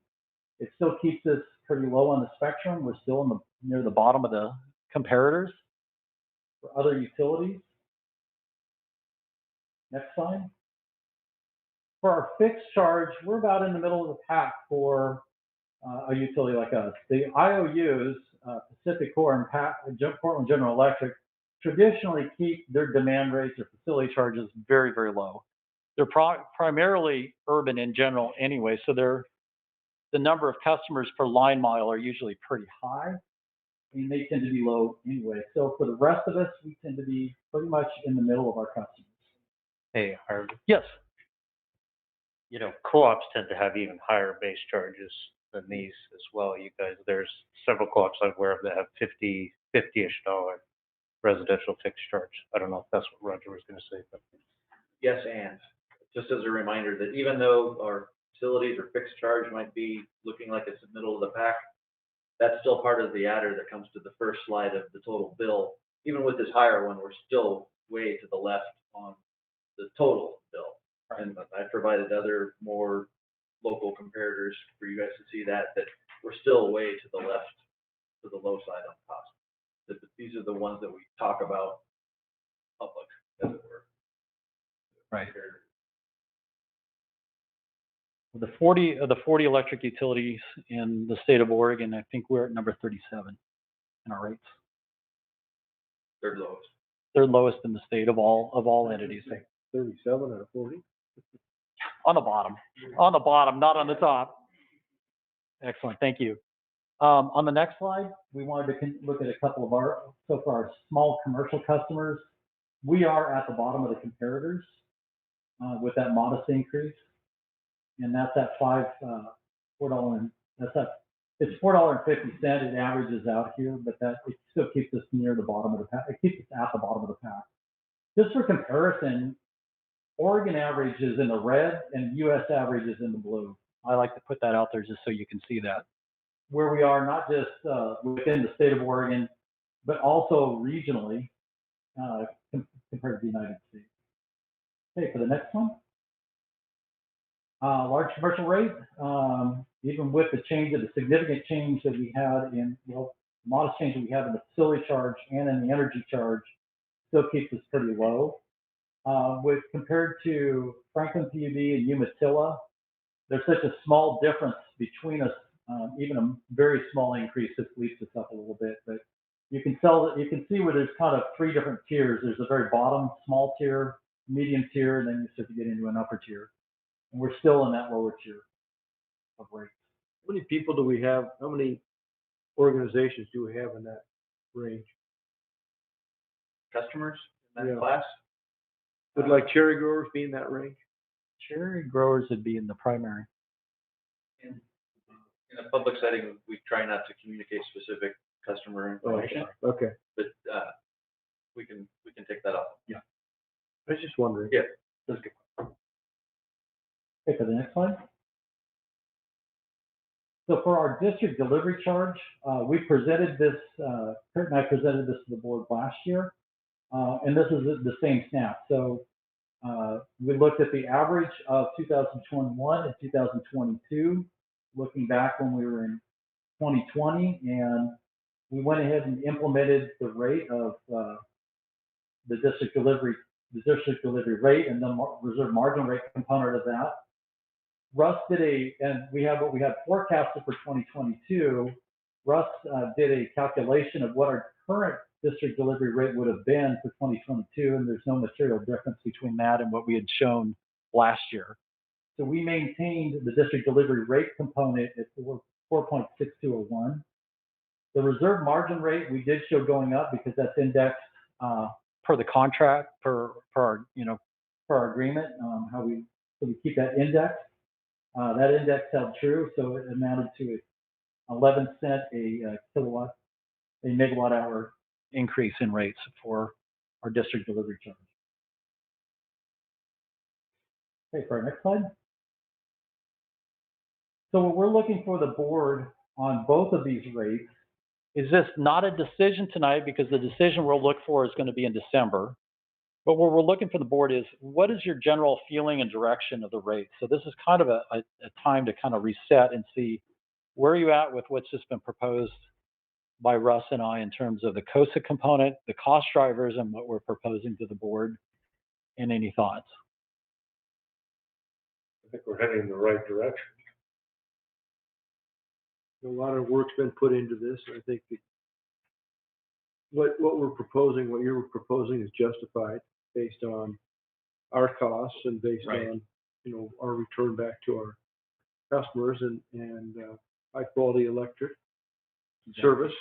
It still keeps us pretty low on the spectrum. We're still near the bottom of the comparators for other utilities. Next slide. For our fixed charge, we're about in the middle of the pack for a utility like us. The IOUs, Pacificor and Portland General Electric traditionally keep their demand rates or facility charges very, very low. They're primarily urban in general anyway, so the number of customers per line mile are usually pretty high, and they tend to be low anyway. So for the rest of us, we tend to be pretty much in the middle of our customers. Hey, Harvey, Yes. you know, co-ops tend to have even higher base charges than these as well. You guys, there's several co-ops I'm aware of that have $50-ish residential fixed charge. I don't know if that's what Roger was gonna say, but. Yes, and just as a reminder that even though our facilities or fixed charge might be looking like it's the middle of the pack, that's still part of the adder that comes to the first slide of the total bill. Even with this higher one, we're still way to the left on the total bill. And I provided other more local comparators for you guys to see that we're still way to the left, to the low side on cost. These are the ones that we talk about public, as it were. Right. The 40 electric utilities in the state of Oregon, I think we're at number 37 in our rates. Third lowest. Third lowest in the state of all entities. 37 out of 40? On the bottom, not on the top. Excellent, thank you. On the next slide, we wanted to look at a couple of our small commercial customers. We are at the bottom of the comparators with that modest increase. And that's at $4.50. It's $4.50. It averages out here, but it still keeps us near the bottom of the pack. It keeps us at the bottom of the pack. Just for comparison, Oregon average is in the red and U.S. average is in the blue. I like to put that out there just so you can see that. Where we are not just within the state of Oregon, but also regionally compared to the United States. Okay, for the next one. Large commercial rate, even with the significant change that we had modest change that we have in the facility charge and in the energy charge, still keeps us pretty low. Compared to Franklin PUD and Umatilla, there's such a small difference between us, even a very small increase that leads us up a little bit. But you can see where there's kind of three different tiers. There's a very bottom small tier, medium tier, and then you start to get into an upper tier. And we're still in that lower tier of rates. How many people do we have? How many organizations do we have in that range? Customers in that class? Would like cherry growers be in that range? Cherry growers would be in the primary. In a public setting, we try not to communicate specific customer information. Oh, okay. But we can take that off. Yeah. I was just wondering. Yeah. That's good. Okay, for the next slide. So for our district delivery charge, we presented this, Kurt and I presented this to the board last year, and this is the same snap. So we looked at the average of 2021 and 2022, looking back when we were in 2020, and we went ahead and implemented the rate of the district delivery rate and the reserve margin rate component of that. Russ and we have what we had forecasted for 2022. Russ did a calculation of what our current district delivery rate would have been for 2022, and there's no material difference between that and what we had shown last year. So we maintained the district delivery rate component at 4.6201. The reserve margin rate we did show going up because that's indexed Per the contract, per our agreement, so we keep that indexed. That index held true, so it amounted to 11 cent a megawatt hour increase in rates for our district delivery charge. Okay, for our next slide. So what we're looking for the board on both of these rates is this not a decision tonight, because the decision we'll look for is going to be in December. But what we're looking for the board is, what is your general feeling and direction of the rate? So this is kind of a time to kind of reset and see where you at with what's just been proposed by Russ and I in terms of the COSA component, the cost drivers, and what we're proposing to the board, and any thoughts. I think we're heading in the right direction. A lot of work's been put into this, and I think what we're proposing, what you're proposing is justified based on our costs and based Right. on, our return back to our customers and high quality electric service.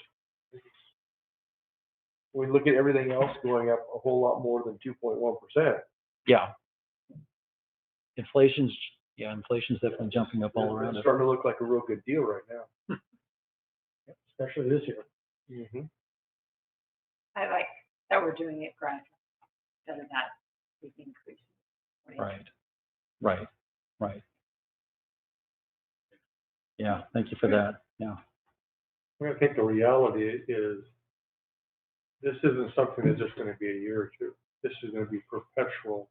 We look at everything else going up a whole lot more than 2.1%. Yeah. Inflation's definitely jumping up all around It's us. starting to look like a real good deal right now. especially this year. Mm-hmm. I like that we're doing it gradually, instead of that big increase. Right. Yeah, thank you for that, yeah. I think the reality is, this isn't something that's just gonna be a year or two. This is gonna be perpetual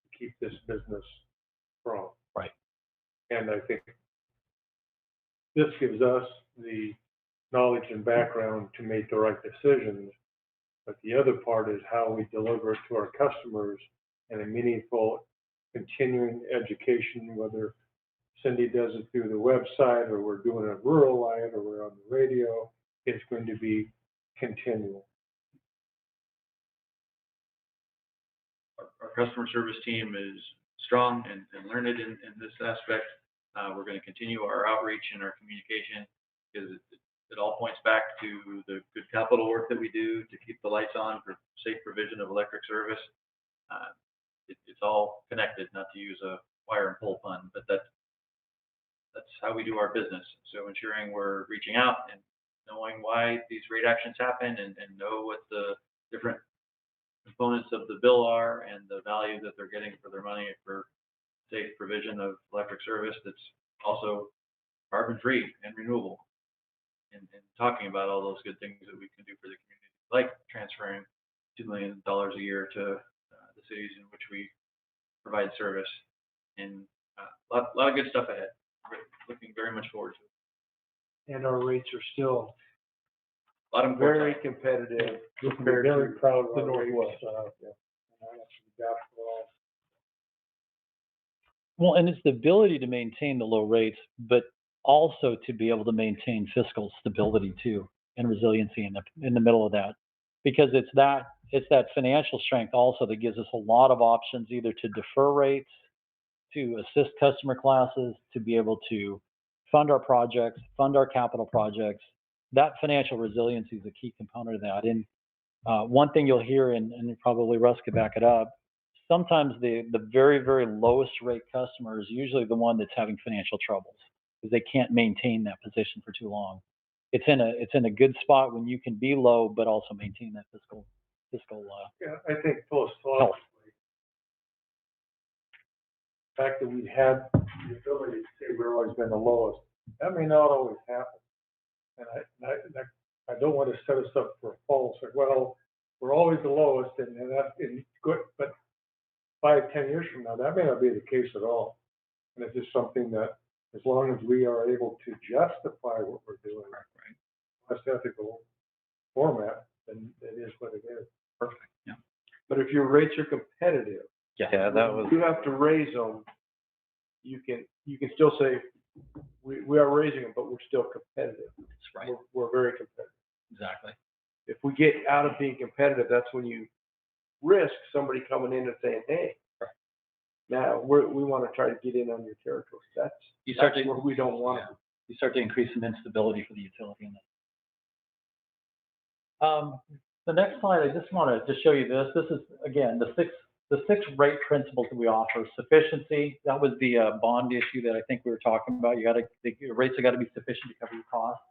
to keep this business strong. Right. And I think this gives us the knowledge and background to make the right decisions. But the other part is how we deliver it to our customers in a meaningful, continuing education, whether Cindy does it through the website, or we're doing a rural line, or we're on the radio. It's going to be continual. Our customer service team is strong and learned in this aspect. We're going to continue our outreach and our communication, because it all points back to the good capital work that we do to keep the lights on for safe provision of electric service. It's all connected, not to use a wire and pole pun, but that's how we do our business. So ensuring we're reaching out and knowing why these rate actions happen, and know what the different components of the bill are and the value that they're getting for their money for safe provision of electric service that's also carbon-free and renewable. And talking about all those good things that we can do for the community, like transferring $2 million a year to the cities in which we provide service, and a lot of good stuff ahead. We're looking very much forward to it. And our rates are still A lot of very important. competitive We're compared very to proud of the our rates, Northwest. yeah. And that's for all. Well, and it's the ability to maintain the low rates, but also to be able to maintain fiscal stability too, and resiliency in the middle of that. Because it's that financial strength also that gives us a lot of options, either to defer rates, to assist customer classes, to be able to fund our projects, fund our capital projects. That financial resiliency is a key component of that. And one thing you'll hear, and probably Russ could back it up, sometimes the very, very lowest rate customer is usually the one that's having financial troubles, because they can't maintain that position for too long. It's in a good spot when you can be low, but also maintain that fiscal. Yeah, I think philosophically, the fact that we had the ability to say we've always been the lowest, that may not always happen. And I don't want to set us up for a false, like, well, we're always the lowest, and that's good, but 5-10 years from now, that may not be the case at all. And it's just something that, as long as we are able to justify what we're doing, that's ethical format, then it is what it is. Perfect. Yeah. But if your rates are competitive, Yeah, that was, you have to raise them. You can still say, we are raising them, but we're still competitive. That's right. We're very competitive. Exactly. If we get out of being competitive, that's when you risk somebody coming in and saying, hey, now we want to try to get in on your territory. That's where we don't want to. You start to increase some instability for the utility in that. The next slide, I just want to show you this. This is, again, the six rate principles that we offer. Sufficiency, that was the bond issue that I think we were talking about. The rates have got to be sufficient to cover your costs.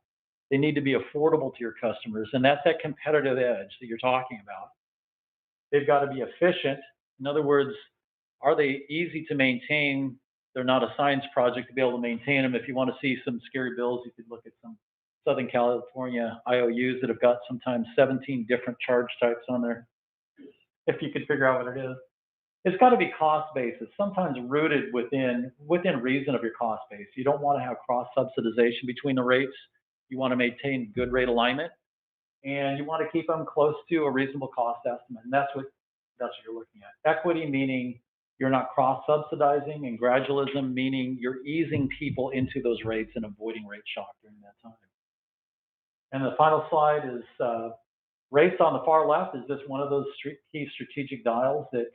They need to be affordable to your customers, and that's that competitive edge that you're talking about. They've got to be efficient. In other words, are they easy to maintain? They're not a science project to be able to maintain them. If you want to see some scary bills, you could look at some Southern California IOUs that have got sometimes 17 different charge types on there, if you could figure out what it is. It's got to be cost basis, sometimes rooted within reason of your cost base. You don't want to have cross subsidization between the rates. You want to maintain good rate alignment, and you want to keep them close to a reasonable cost estimate. And that's what you're looking at. Equity, meaning you're not cross subsidizing, and gradualism, meaning you're easing people into those rates and avoiding rate shock during that time. And the final slide is race on the far left is just one of those key strategic dials that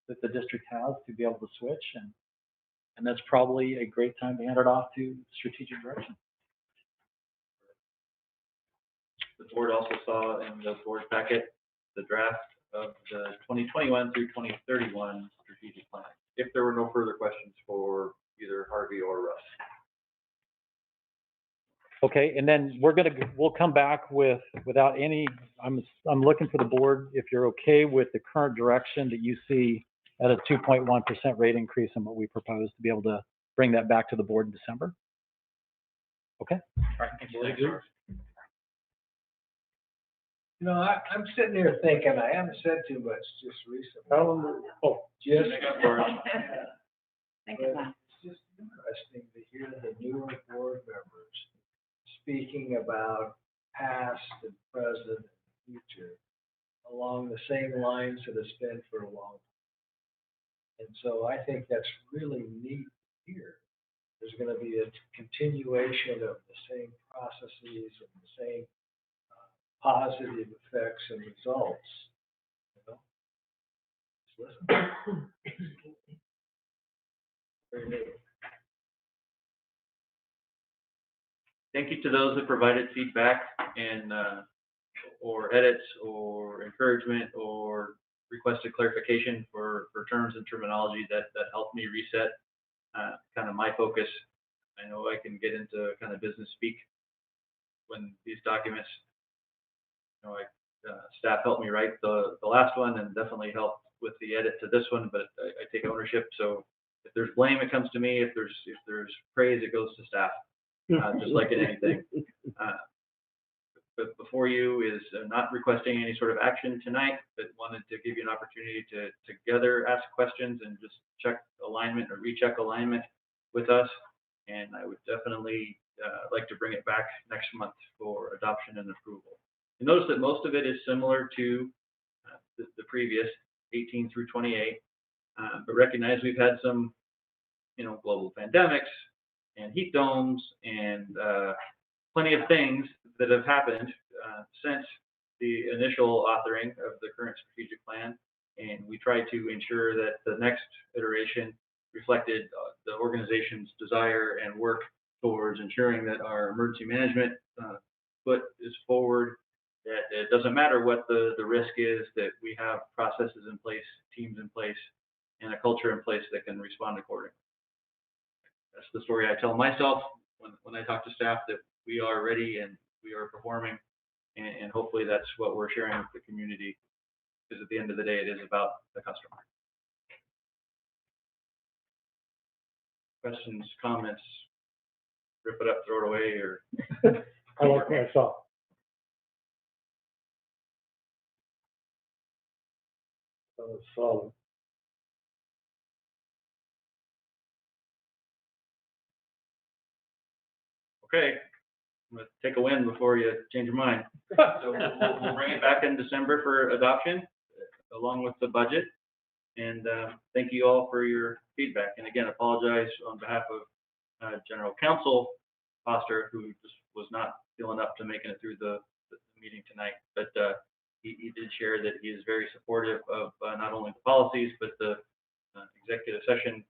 the district has to be able to switch, and that's probably a great time to hand it off to strategic direction. The board also saw in the board packet the draft of the 2021 through 2031 strategic plan. If there were no further questions for either Harvey or Russ. Okay, and then we'll come back without any, I'm looking for the board, if you're okay with the current direction that you see at a 2.1% rate increase in what we propose, to be able to bring that back to the board in December. Okay? All right, thanks. You know, I'm sitting here thinking, I haven't said too much just recently. Just. Think of that. It's just interesting to hear the newer board members speaking about past and present and future along the same lines that it's been for a long time. And so I think that's really neat to hear. There's going to be a continuation of the same processes and the same positive effects and results. You know? Just listen. Very neat. Thank you to those that provided feedback and or edits or encouragement or requested clarification for terms and terminology that helped me reset kind of my focus. I know I can get into kind of business speak when these documents, you know, staff helped me write the last one and definitely helped with the edit to this one, but I take ownership. So if there's blame, it comes to me. If there's praise, it goes to staff. Just like in anything. But before you is not requesting any sort of action tonight, but wanted to give you an opportunity to together ask questions and just check alignment or recheck alignment with us. And I would definitely like to bring it back next month for adoption and approval. You notice that most of it is similar to the previous 18 through 28, but recognize we've had some, you know, global pandemics and heat domes and plenty of things that have happened since the initial authoring of the current strategic plan. And we tried to ensure that the next iteration reflected the organization's desire and work towards ensuring that our emergency management foot is forward, that it doesn't matter what the risk is, that we have processes in place, teams in place, and a culture in place that can respond accordingly. That's the story I tell myself when I talk to staff, that we are ready and we are performing, and hopefully that's what we're sharing with the community, because at the end of the day, it is about the customer. Questions, comments, rip it up, throw it away, or? I like what I saw. That was solid. Okay, I'm gonna take a win before you change your mind. So we'll bring it back in December for adoption, along with the budget. And thank you all for your feedback. And again, apologize on behalf of General Counsel Foster, who just was not feeling up to making it through the meeting tonight. But he did share that he is very supportive of not only the policies, but the executive session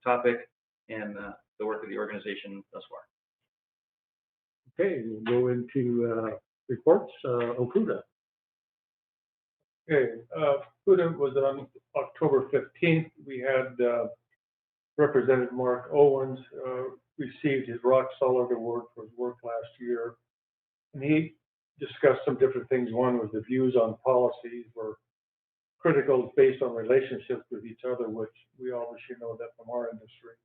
topic and the work of the organization thus far. Okay, we'll go into reports. Okuda. Okay, PUD was on October 15th. We had Representative Mark Owens received his Rock Solid Award for his work last year. And he discussed some different things. One was the views on policies were critical based on relationships with each other, which we obviously know that from our industry.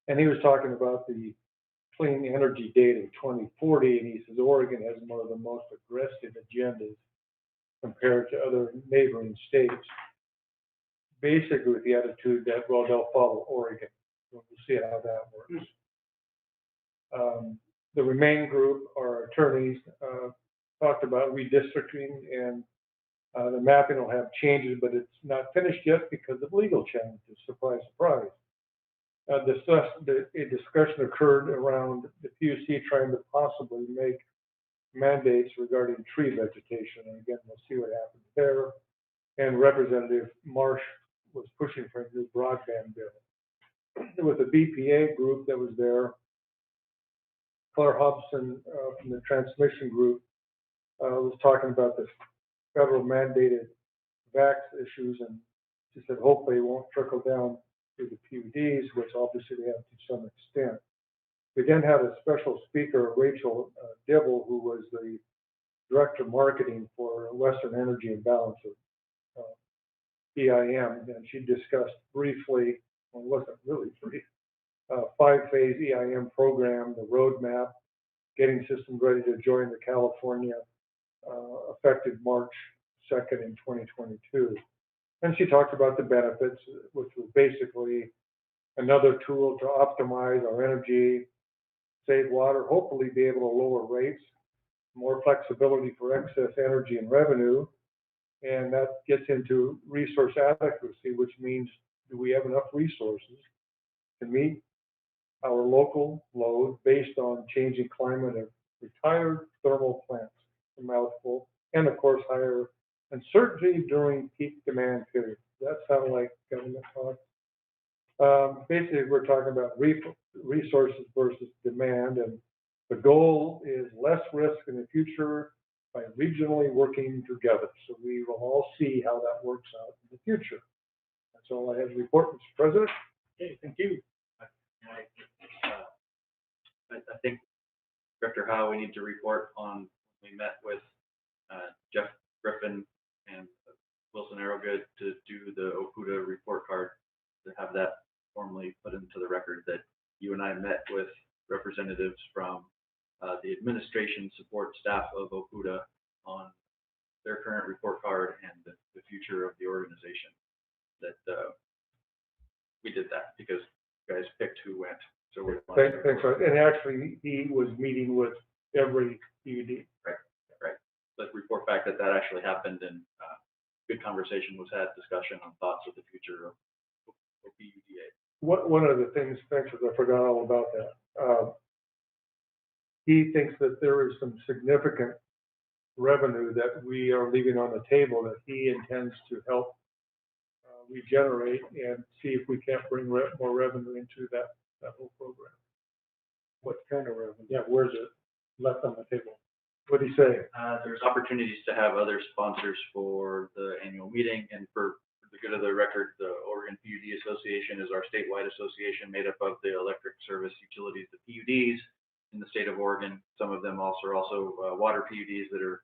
And he was talking about the clean energy date of 2040, and he says Oregon has one of the most aggressive agendas compared to other neighboring states. Basically with the attitude that, well, they'll follow Oregon. We'll see how that works. The Remain group, our attorneys, talked about redistricting, and the mapping will have changes, but it's not finished yet because of legal challenges. Surprise, surprise. A discussion occurred around the PUC trying to possibly make mandates regarding tree vegetation. And again, we'll see what happens there. And Representative Marsh was pushing for a new broadband bill. With the BPA group that was there, Claire Hobson from the transmission group was talking about the federal mandated vax issues, and she said hopefully it won't trickle down to the PUDs, which obviously they have to some extent. We then had a special speaker, Rachel Dibble, who was the director of marketing for Western Energy and Balance of EIM, and she discussed briefly, well, it wasn't really brief, 5-phase EIM program, the roadmap, getting systems ready to join the California effective March 2nd in 2022. And she talked about the benefits, which was basically another tool to optimize our energy, save water, hopefully be able to lower rates, more flexibility for excess energy and revenue. And that gets into resource adequacy, which means do we have enough resources to meet our local load based on changing climate of retired thermal plants, a mouthful, and of course higher uncertainty during peak demand periods. That sounds like government talk. Basically, we're talking about resources versus demand, and the goal is less risk in the future by regionally working together. So we will all see how that works out in the future. That's all I have to report, Mr. President. Okay, thank you. I think, Director Howe, we need to report on, we met with Jeff Griffin and Wilson Arrowgood to do the OPUDA report card, to have that formally put into the record that you and I met with representatives from the administration support staff of OPUDA on their current report card and the future of the organization. That we did that because you guys picked who went. So we're Thanks. And actually, he was meeting with every PUD. Right. Let's report back that actually happened, and good conversation was had, discussion on thoughts of the future of PUDA. One of the things, thanks, I forgot all about that. He thinks that there is some significant revenue that we are leaving on the table that he intends to help regenerate and see if we can't bring more revenue into that whole program. What kind of revenue? Yeah, where's it left on the table? What did he say? There's opportunities to have other sponsors for the annual meeting, and for the good of the record, the Oregon PUD Association is our statewide association made up of the electric service utilities, the PUDs in the state of Oregon. Some of them are also water PUDs that are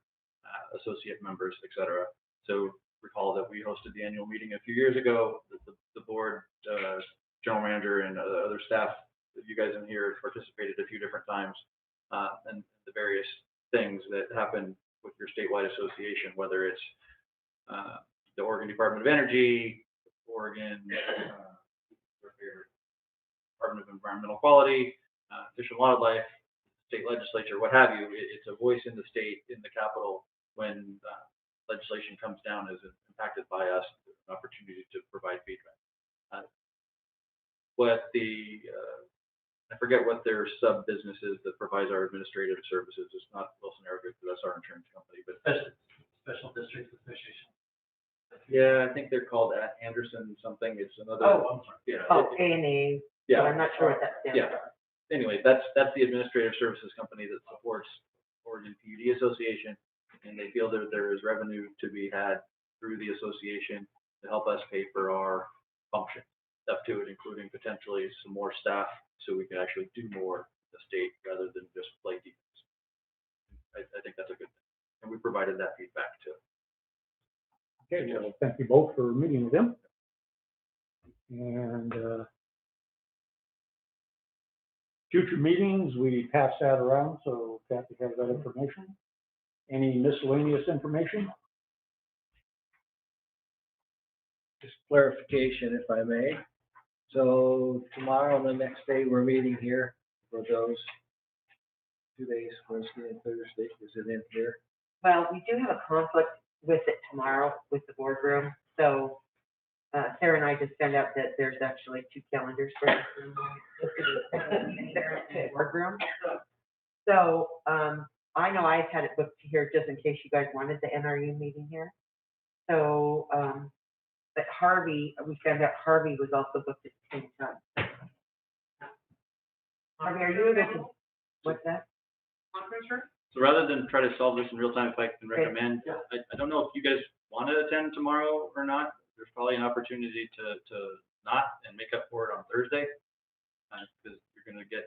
associate members, et cetera. So recall that we hosted the annual meeting a few years ago. The board, general manager, and other staff, you guys in here participated a few different times, and the various things that happen with your statewide association, whether it's the Oregon Department of Energy, Oregon Department of Environmental Quality, Fish and Wildlife, state legislature, what have you. It's a voice in the state, in the capital, when legislation comes down as impacted by us, an opportunity to provide feedback. I forget what their sub business is that provides our administrative services. It's not Wilson Arrowgood, but that's our insurance company. But Special Districts Association. yeah, I think they're called Anderson something. It's another. Oh, I'm sorry. Yeah. A&E. Yeah. I'm not sure what that stands Yeah. for. Anyway, that's the administrative services company that supports Oregon PUD Association, and they feel that there is revenue to be had through the association to help us pay for our function stuff to it, including potentially some more staff so we can actually do more in the state rather than just play defense. I think that's a good thing, and we provided that feedback too. Okay, well, thank you both for meeting with them. And future meetings, we pass that around, so Kathy has that information. Any miscellaneous information? Just clarification, if I may. So tomorrow and the next day, we're meeting here for those 2 days, Wednesday and Thursday. Is it in here? Well, we do have a conflict with it tomorrow with the boardroom. So Sarah and I just found out that there's actually 2 calendars for the boardroom. So I know I had it booked here just in case you guys wanted the NRU meeting here. So, but Harvey, we found out Harvey was also booked at the same time. Harvey, are you able to, what's that? So rather than try to solve this in real time, if I can Okay. recommend, I don't know if you guys want to attend tomorrow or not. There's probably an opportunity to not and make up for it on Thursday, because you're gonna get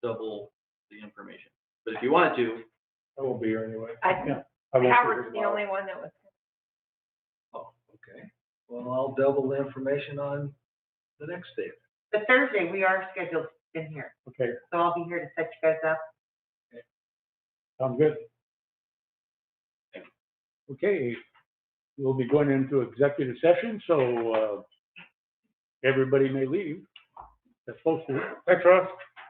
double the information. But if you wanted to, I won't be here anyway. I, I won't be here Howard's the tomorrow. only one that was. Oh, okay. Well, I'll double the information on the next day. But Thursday, we are scheduled in here, Okay, so I'll be here to set you guys up. sounds good. Okay, we'll be going into executive session, so, everybody may leave. That's supposed to. Thanks, Russ.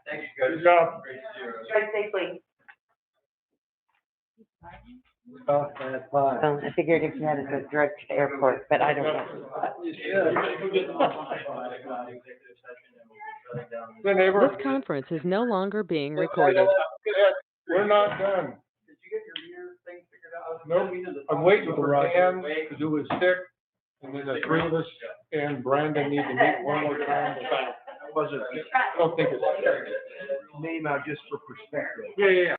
thanks, you guys. Good job. Great to see you. Drive safely. About that five. I figured if you had to go drive to the airport, but I don't know. The neighbor. This conference is no longer being recorded. We're not done. Did you get your year thing figured out? Nope, I'm waiting for Dan, because he was sick, and then the three of us and Brandon need to meet one more time. Wasn't, I don't think it's. name out just for perspective. Yeah,